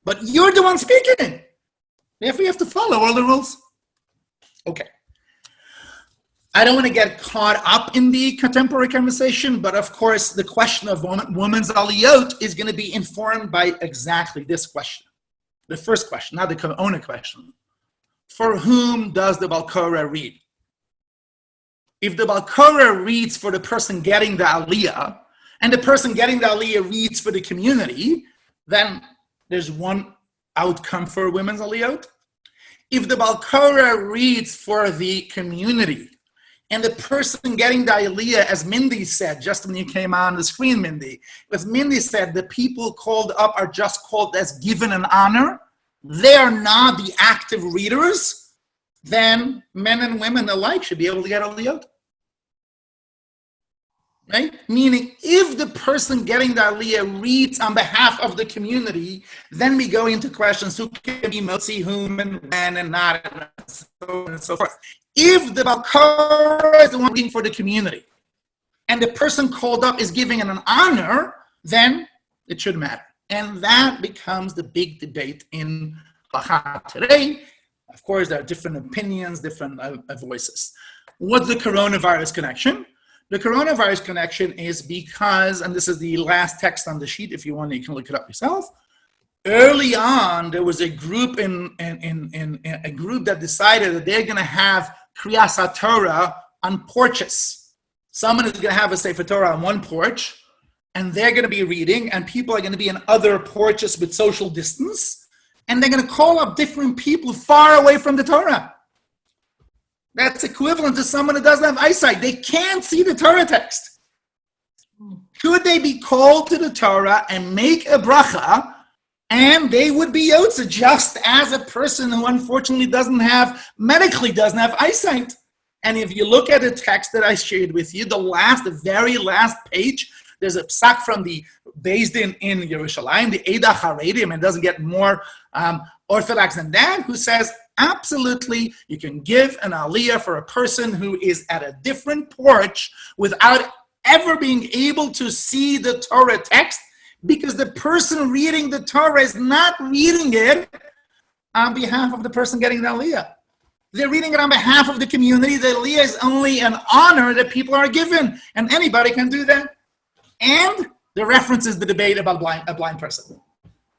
Speaker 1: but you're the one speaking. Therefore, you have to follow all the rules. Okay. I don't want to get caught up in the contemporary conversation, but of course, the question of women's aliyot is going to be informed by exactly this question. The first question, not the Ke'ona question. For whom does the Baal Korah read? If the Baal Korah reads for the person getting the aliyah, and the person getting the aliyah reads for the community, then there's one outcome for women's aliyot. If the Baal Korah reads for the community, and the person getting the aliyah, as Mindy said, just when you came on the screen, Mindy, as Mindy said, the people called up are just called as given an honor. They are not the active readers. Then men and women alike should be able to get aliyot. Right? Meaning, if the person getting the aliyah reads on behalf of the community, then we go into questions who can be motzi, whom, and when, and not, and so on and so forth. If the Baal Korah is the one reading for the community, and the person called up is giving an honor, then it should matter. And that becomes the big debate in Halakha today. Of course, there are different opinions, different voices. What's the coronavirus connection? The coronavirus connection is because, and this is the last text on the sheet, if you want, you can look it up yourself. Early on, there was a group a group that decided that they're going to have Kriyas HaTorah on porches. Someone is going to have a Sefer Torah on one porch, and they're going to be reading, and people are going to be in other porches with social distance, and they're going to call up different people far away from the Torah. That's equivalent to someone who doesn't have eyesight. They can't see the Torah text. Could they be called to the Torah and make a bracha, and they would be yotze just as a person who unfortunately medically doesn't have eyesight? And if you look at the text that I shared with you, the very last page, there's a psak from the based in Yerushalayim, the Eidah Haredim, and doesn't get more orthodox than that, who says, absolutely, you can give an aliyah for a person who is at a different porch without ever being able to see the Torah text, because the person reading the Torah is not reading it on behalf of the person getting the aliyah. They're reading it on behalf of the community. The aliyah is only an honor that people are given, and anybody can do that. And the reference is the debate about a blind person.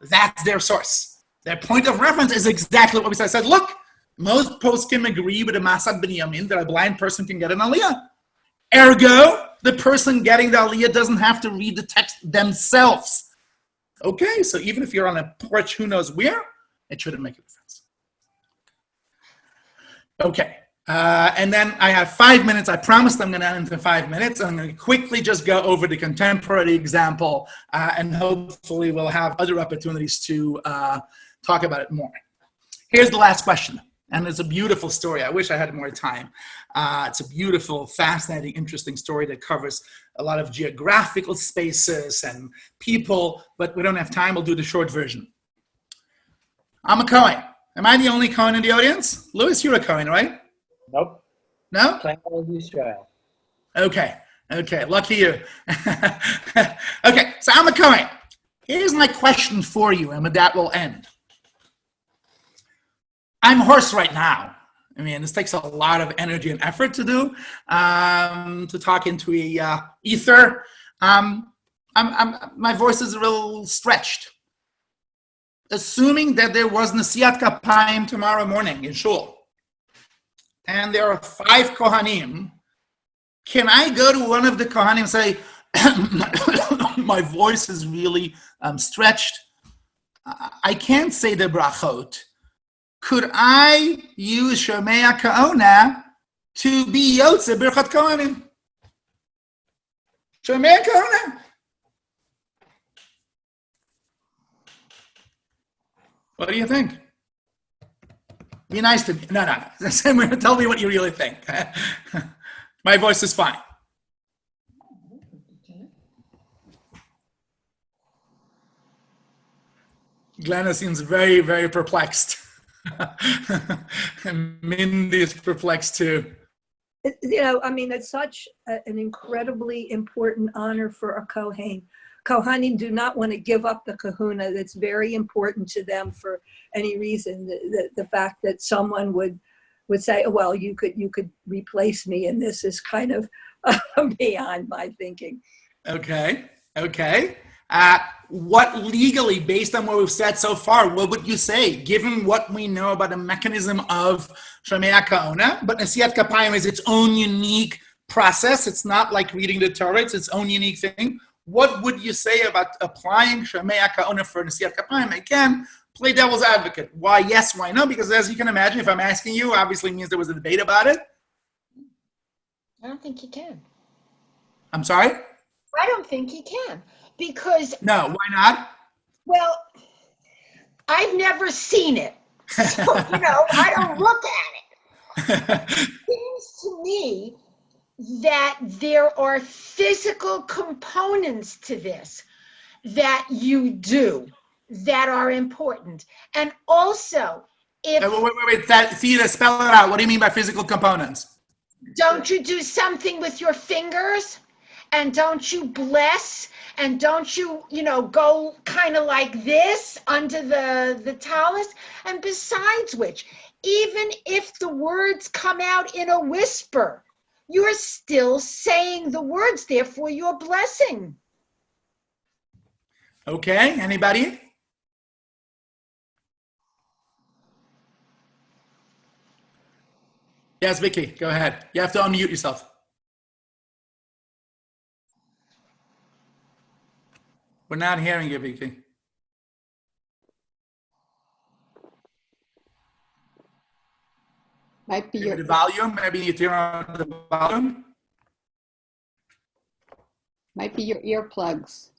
Speaker 1: That's their source. Their point of reference is exactly what we said. I said, look, most poskim agree with the Masad Ben Yamin that a blind person can get an aliyah. Ergo, the person getting the aliyah doesn't have to read the text themselves. Okay, so even if you're on a porch who knows where, it shouldn't make a difference. Okay, and then I have 5 minutes. I promised I'm going to end in 5 minutes. I'm going to quickly just go over the contemporary example, and hopefully we'll have other opportunities to talk about it more. Here's the last question, and it's a beautiful story. I wish I had more time. It's a beautiful, fascinating, interesting story that covers a lot of geographical spaces and people, but we don't have time. We'll do the short version. I'm a Kohen. Am I the only Kohen in the audience? Louis, you're a Kohen, right?
Speaker 2: Nope.
Speaker 1: No?
Speaker 2: Plain old Israel.
Speaker 1: Okay, lucky you. Okay, so I'm a Kohen. Here's my question for you, and with that we'll end. I'm hoarse right now. I mean, this takes a lot of energy and effort to do, to talk into a ether. My voice is a little stretched. Assuming that there was Nesiat Kapayim tomorrow morning in Shul, and there are 5 Kohanim, can I go to one of the Kohanim and say, my voice is really stretched? I can't say the brachot. Could I use Shomei Ke'ona to be Yotze Birchat Kohanim? Shomei Ke'ona. What do you think? Be nice to me. No. Tell me what you really think. My voice is fine. Glenna seems very, very perplexed. And Mindy is perplexed too.
Speaker 8: You know, I mean, it's such an incredibly important honor for a Kohen. Kohanim do not want to give up the kahuna. That's very important to them for any reason. The fact that someone would say, oh, well, you could replace me, and this is kind of beyond my thinking. Okay. What legally, based on what we've said so far, what would you say, given what we know about the mechanism of Shomei Ke'ona? But Nesiat Kapayim is its own unique process. It's not like reading the Torah. It's its own unique thing. What would you say about applying Shomei Ke'ona for Nesiat Kapayim? Again, play devil's advocate. Why yes, why no? Because as you can imagine, if I'm asking you, obviously means there was a debate about it.
Speaker 7: I don't think you can.
Speaker 1: I'm sorry?
Speaker 7: I don't think you can. Because...
Speaker 1: No, why not?
Speaker 7: Well, I've never seen it. So, I don't look at it. It seems to me that there are physical components to this that you do that are important. And also, if...
Speaker 1: Wait. Thea, spell it out. What do you mean by physical components?
Speaker 7: Don't you do something with your fingers? And don't you bless? And don't you, go kind of like this under the talus? And besides which, even if the words come out in a whisper, you're still saying the words, therefore you're blessing.
Speaker 1: Okay, anybody? Yes, Vicky, go ahead. You have to unmute yourself. We're not hearing you, Vicky.
Speaker 10: Might be
Speaker 1: the volume. Maybe you turn on the volume.
Speaker 10: Might be your earplugs.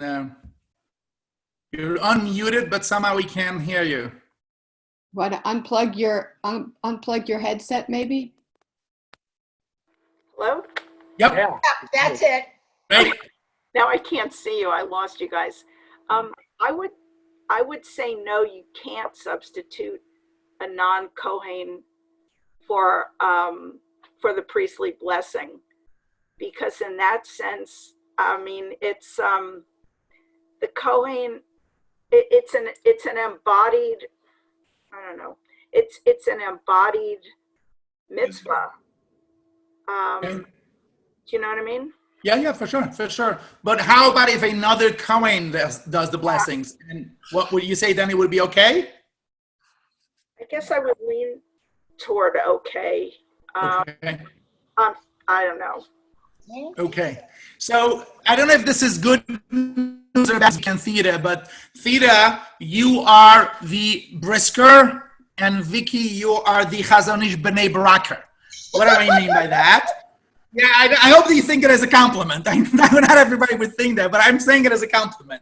Speaker 1: No. You're unmuted, but somehow we can't hear you.
Speaker 10: Want to unplug your headset, maybe?
Speaker 11: Hello?
Speaker 1: Yep.
Speaker 2: Yeah.
Speaker 7: That's it.
Speaker 1: Ready.
Speaker 11: Now I can't see you. I lost you guys. I would say no, you can't substitute a non-Kohen for the priestly blessing, because in that sense, I mean, it's the Kohen. It's an embodied. I don't know. It's an embodied mitzvah.
Speaker 1: Okay.
Speaker 11: Do you know what I mean?
Speaker 1: Yeah, for sure. But how about if another Kohen does the blessings? And what would you say then? It would be okay?
Speaker 11: I guess I would lean toward okay.
Speaker 1: Okay.
Speaker 11: I don't know.
Speaker 1: Okay. So I don't know if this is good news or bad for Theta, but Theta, you are the brisker, and Vicky, you are the Chazonish B'nai Baraker. What do I mean by that? Yeah, I hope that you think it as a compliment. I know not everybody would think that, but I'm saying it as a compliment.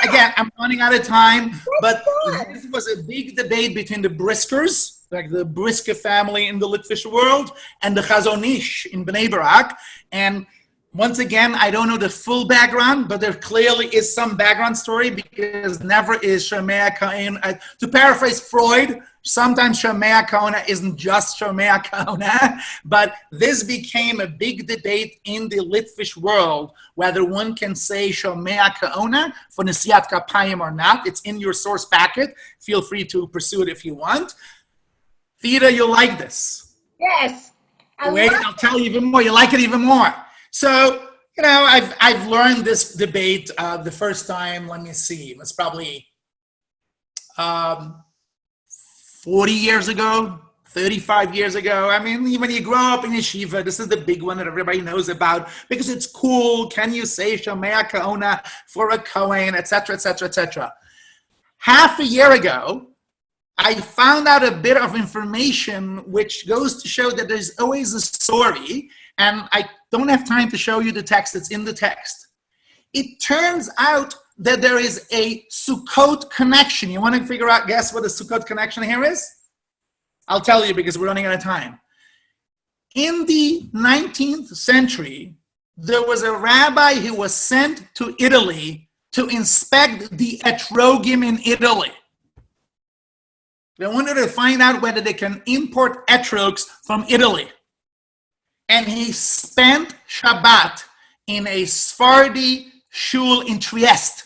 Speaker 1: Again, I'm running out of time, but this was a big debate between the Briskers, like the Brisker family in the Litvish world, and the Chazonish in Bnei Barak. And once again, I don't know the full background, but there clearly is some background story, because never is Shomei Ke'ona. To paraphrase Freud, sometimes Shomei Ke'ona isn't just Shomei Ke'ona, but this became a big debate in the Litvish world, whether one can say Shomei Ke'ona for Nesiat Kapayim or not. It's in your source packet. Feel free to pursue it if you want. Theta, you'll like this.
Speaker 7: Yes.
Speaker 1: Wait, I'll tell you even more. You like it even more. So, you know, I've learned this debate the first time, let me see, it was probably 40 years ago, 35 years ago. I mean, when you grow up in yeshiva, this is the big one that everybody knows about because it's cool. Can you say Shomei Ke'ona for a Kohen, etc., etc., etc. Half a year ago, I found out a bit of information which goes to show that there's always a story, and I don't have time to show you the text. It's in the text. It turns out that there is a Sukkot connection. You want to guess what the Sukkot connection here is? I'll tell you because we're running out of time. In the 19th century, there was a rabbi who was sent to Italy to inspect the etrogim in Italy. They wanted to find out whether they can import etrogs from Italy. And he spent Shabbat in a Sephardi shul in Trieste.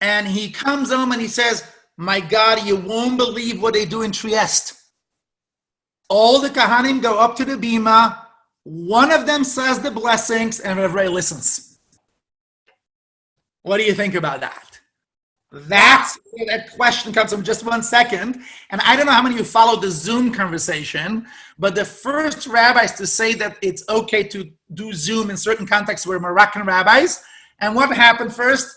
Speaker 1: And he comes home and he says, my God, you won't believe what they do in Trieste. All the Kahanim go up to the bima. One of them says the blessings and everybody listens. What do you think about that? That's where that question comes from. Just 1 second. And I don't know how many of you followed the Zoom conversation, but the first rabbis to say that it's okay to do Zoom in certain contexts were Moroccan rabbis. And what happened first?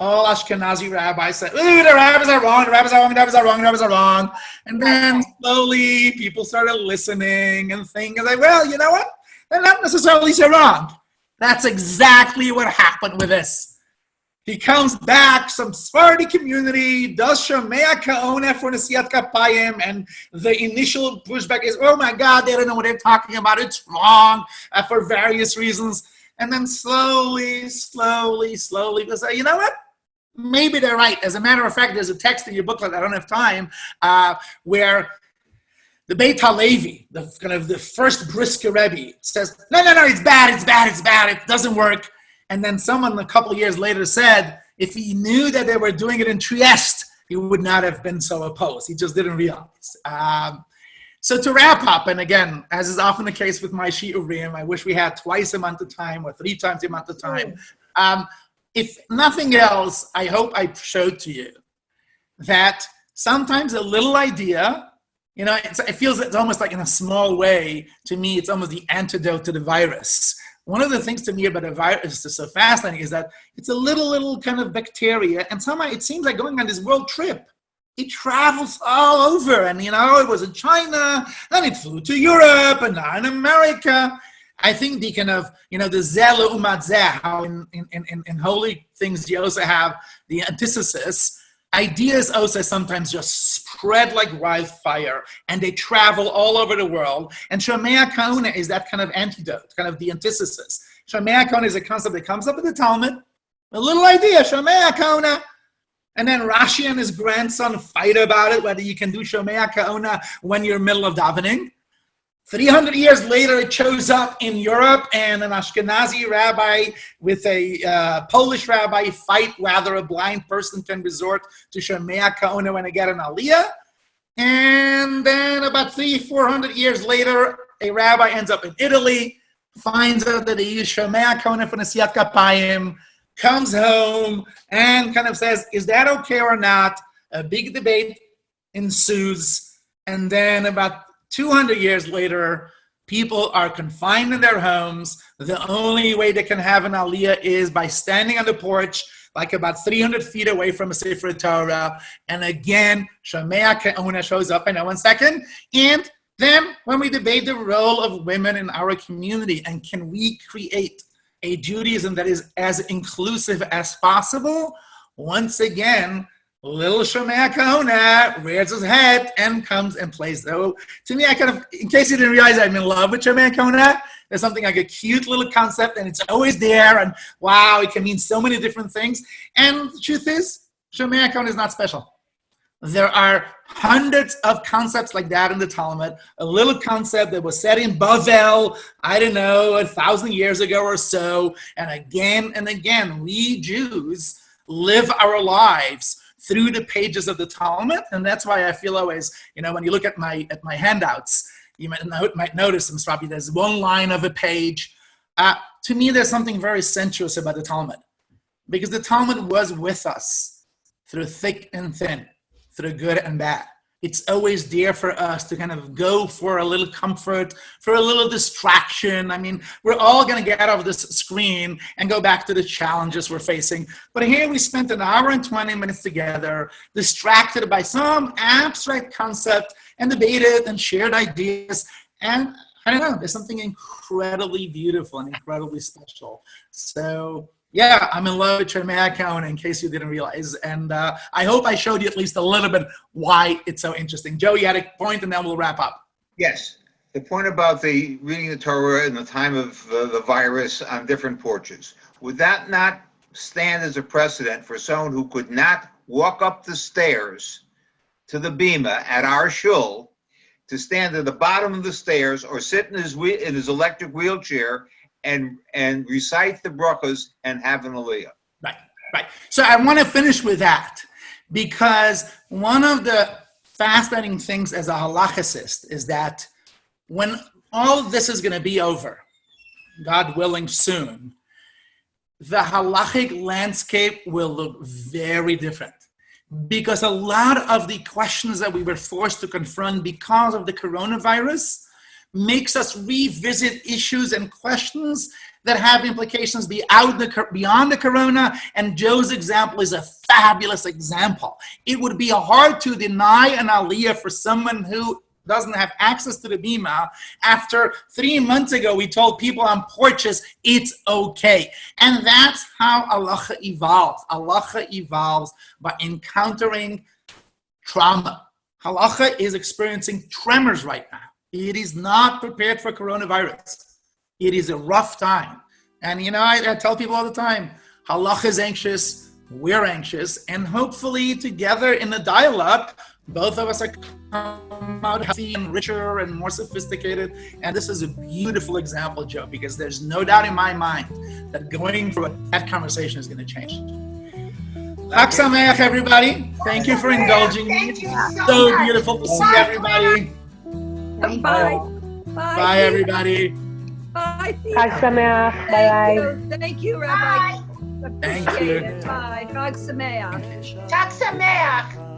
Speaker 1: All Ashkenazi rabbis said, ooh, the rabbis are wrong, the rabbis are wrong, the rabbis are wrong, the rabbis are wrong. And then slowly people started listening and thinking, like, well, you know what? They're not necessarily so wrong. That's exactly what happened with this. He comes back, some Sephardi community, does Shomei Ke'ona for Nesiat Kapayim, and the initial pushback is, oh my God, they don't know what they're talking about, it's wrong, for various reasons. And then slowly, they say, you know what? Maybe they're right. As a matter of fact, there's a text in your booklet, I don't have time, where the Beit HaLevi, the first Brisker Rebbe, says, no, it's bad, it doesn't work. And then someone a couple of years later said, if he knew that they were doing it in Trieste, he would not have been so opposed. He just didn't realize. So to wrap up, and again, as is often the case with my shiurim, I wish we had twice a month of time or 3 times a month of time. If nothing else, I hope I showed to you that sometimes a little idea, you know, it feels it's almost like in a small way, to me, it's almost the antidote to the virus. One of the things to me about a virus that's so fascinating is that it's a little kind of bacteria, and somehow it seems like going on this world trip. It travels all over, and, you know, it was in China, then it flew to Europe, and now in America. I think the kind of, you know, the zeh umat zeh, how in holy things you also have the antithesis. ideas also sometimes just spread like wildfire, and they travel all over the world. And Shomei Ke'ona is that kind of antidote, kind of the antithesis. Shomei Ke'ona is a concept that comes up in the Talmud, a little idea, Shomei Ke'ona. And then Rashi and his grandson fight about it, whether you can do Shomei Ke'ona when you're in the middle of davening. 300 years later, it shows up in Europe, and an Ashkenazi rabbi with a Polish rabbi fight whether a blind person can resort to Shomei Ke'ona when they get an aliyah. And then about 300-400 years later, a rabbi ends up in Italy, finds out that he used Shomei Ke'ona for Nesiyat Kapayim, comes home and kind of says, is that okay or not? A big debate ensues. And then about 200 years later, people are confined in their homes. The only way they can have an aliyah is by standing on the porch, like about 300 feet away from a Sefer Torah. And again, Shomei Ke'ona shows up. I know, 1 second. And then when we debate the role of women in our community, and can we create a Judaism that is as inclusive as possible, once again, little Shomei Ke'ona rears his head and comes and plays. So to me, I kind of, in case you didn't realize, I'm in love with Shomei Ke'ona. There's something like a cute little concept, and it's always there, and wow, it can mean so many different things. And the truth is, Shomei Ke'ona is not special. There are hundreds of concepts like that in the Talmud. A little concept that was said in Bavel, I don't know, 1,000 years ago or so. And again, we Jews live our lives through the pages of the Talmud. And that's why I feel always, when you look at my handouts, you might notice probably there's one line of a page. To me, there's something very sensuous about the Talmud, because the Talmud was with us through thick and thin, through good and bad. It's always there for us to kind of go for a little comfort, for a little distraction. I mean, we're all going to get off this screen and go back to the challenges we're facing. But here we spent an hour and 20 minutes together, distracted by some abstract concept, and debated and shared ideas. And I don't know, there's something incredibly beautiful and incredibly special. So yeah, I'm in love with Shomei Ke'ona, in case you didn't realize. And I hope I showed you at least a little bit why it's so interesting. Joe, you had a point, and then we'll wrap up.
Speaker 3: Yes. The point about the reading the Torah in the time of the virus on different porches. Would that not stand as a precedent for someone who could not walk up the stairs to the bima at our shul to stand at the bottom of the stairs or sit in his electric wheelchair and recite the brachos and have an aliyah?
Speaker 1: Right. So I want to finish with that, because one of the fascinating things as a halakhicist is that when all of this is going to be over, God willing soon, the halachic landscape will look very different. Because a lot of the questions that we were forced to confront because of the coronavirus makes us revisit issues and questions that have implications beyond the corona. And Joe's example is a fabulous example. It would be hard to deny an aliyah for someone who doesn't have access to the bima. After 3 months ago, we told people on porches, it's okay. And that's how Halakha evolves. Halakha evolves by encountering trauma. Halakha is experiencing tremors right now. It is not prepared for coronavirus. It is a rough time. And I tell people all the time, Halakha is anxious, we're anxious, and hopefully together in a dialogue, both of us are coming out healthy and richer and more sophisticated. And this is a beautiful example, Joe, because there's no doubt in my mind that going through that conversation is going to change. Chag Sameach, everybody. Thank you for indulging me. So beautiful to see everybody.
Speaker 8: Bye.
Speaker 1: Bye, everybody.
Speaker 8: Bye.
Speaker 9: Chag Sameach. Bye-bye.
Speaker 8: Thank you, Rabbi.
Speaker 1: Thank you.
Speaker 8: Bye. Chag Sameach.
Speaker 7: Chag Sameach.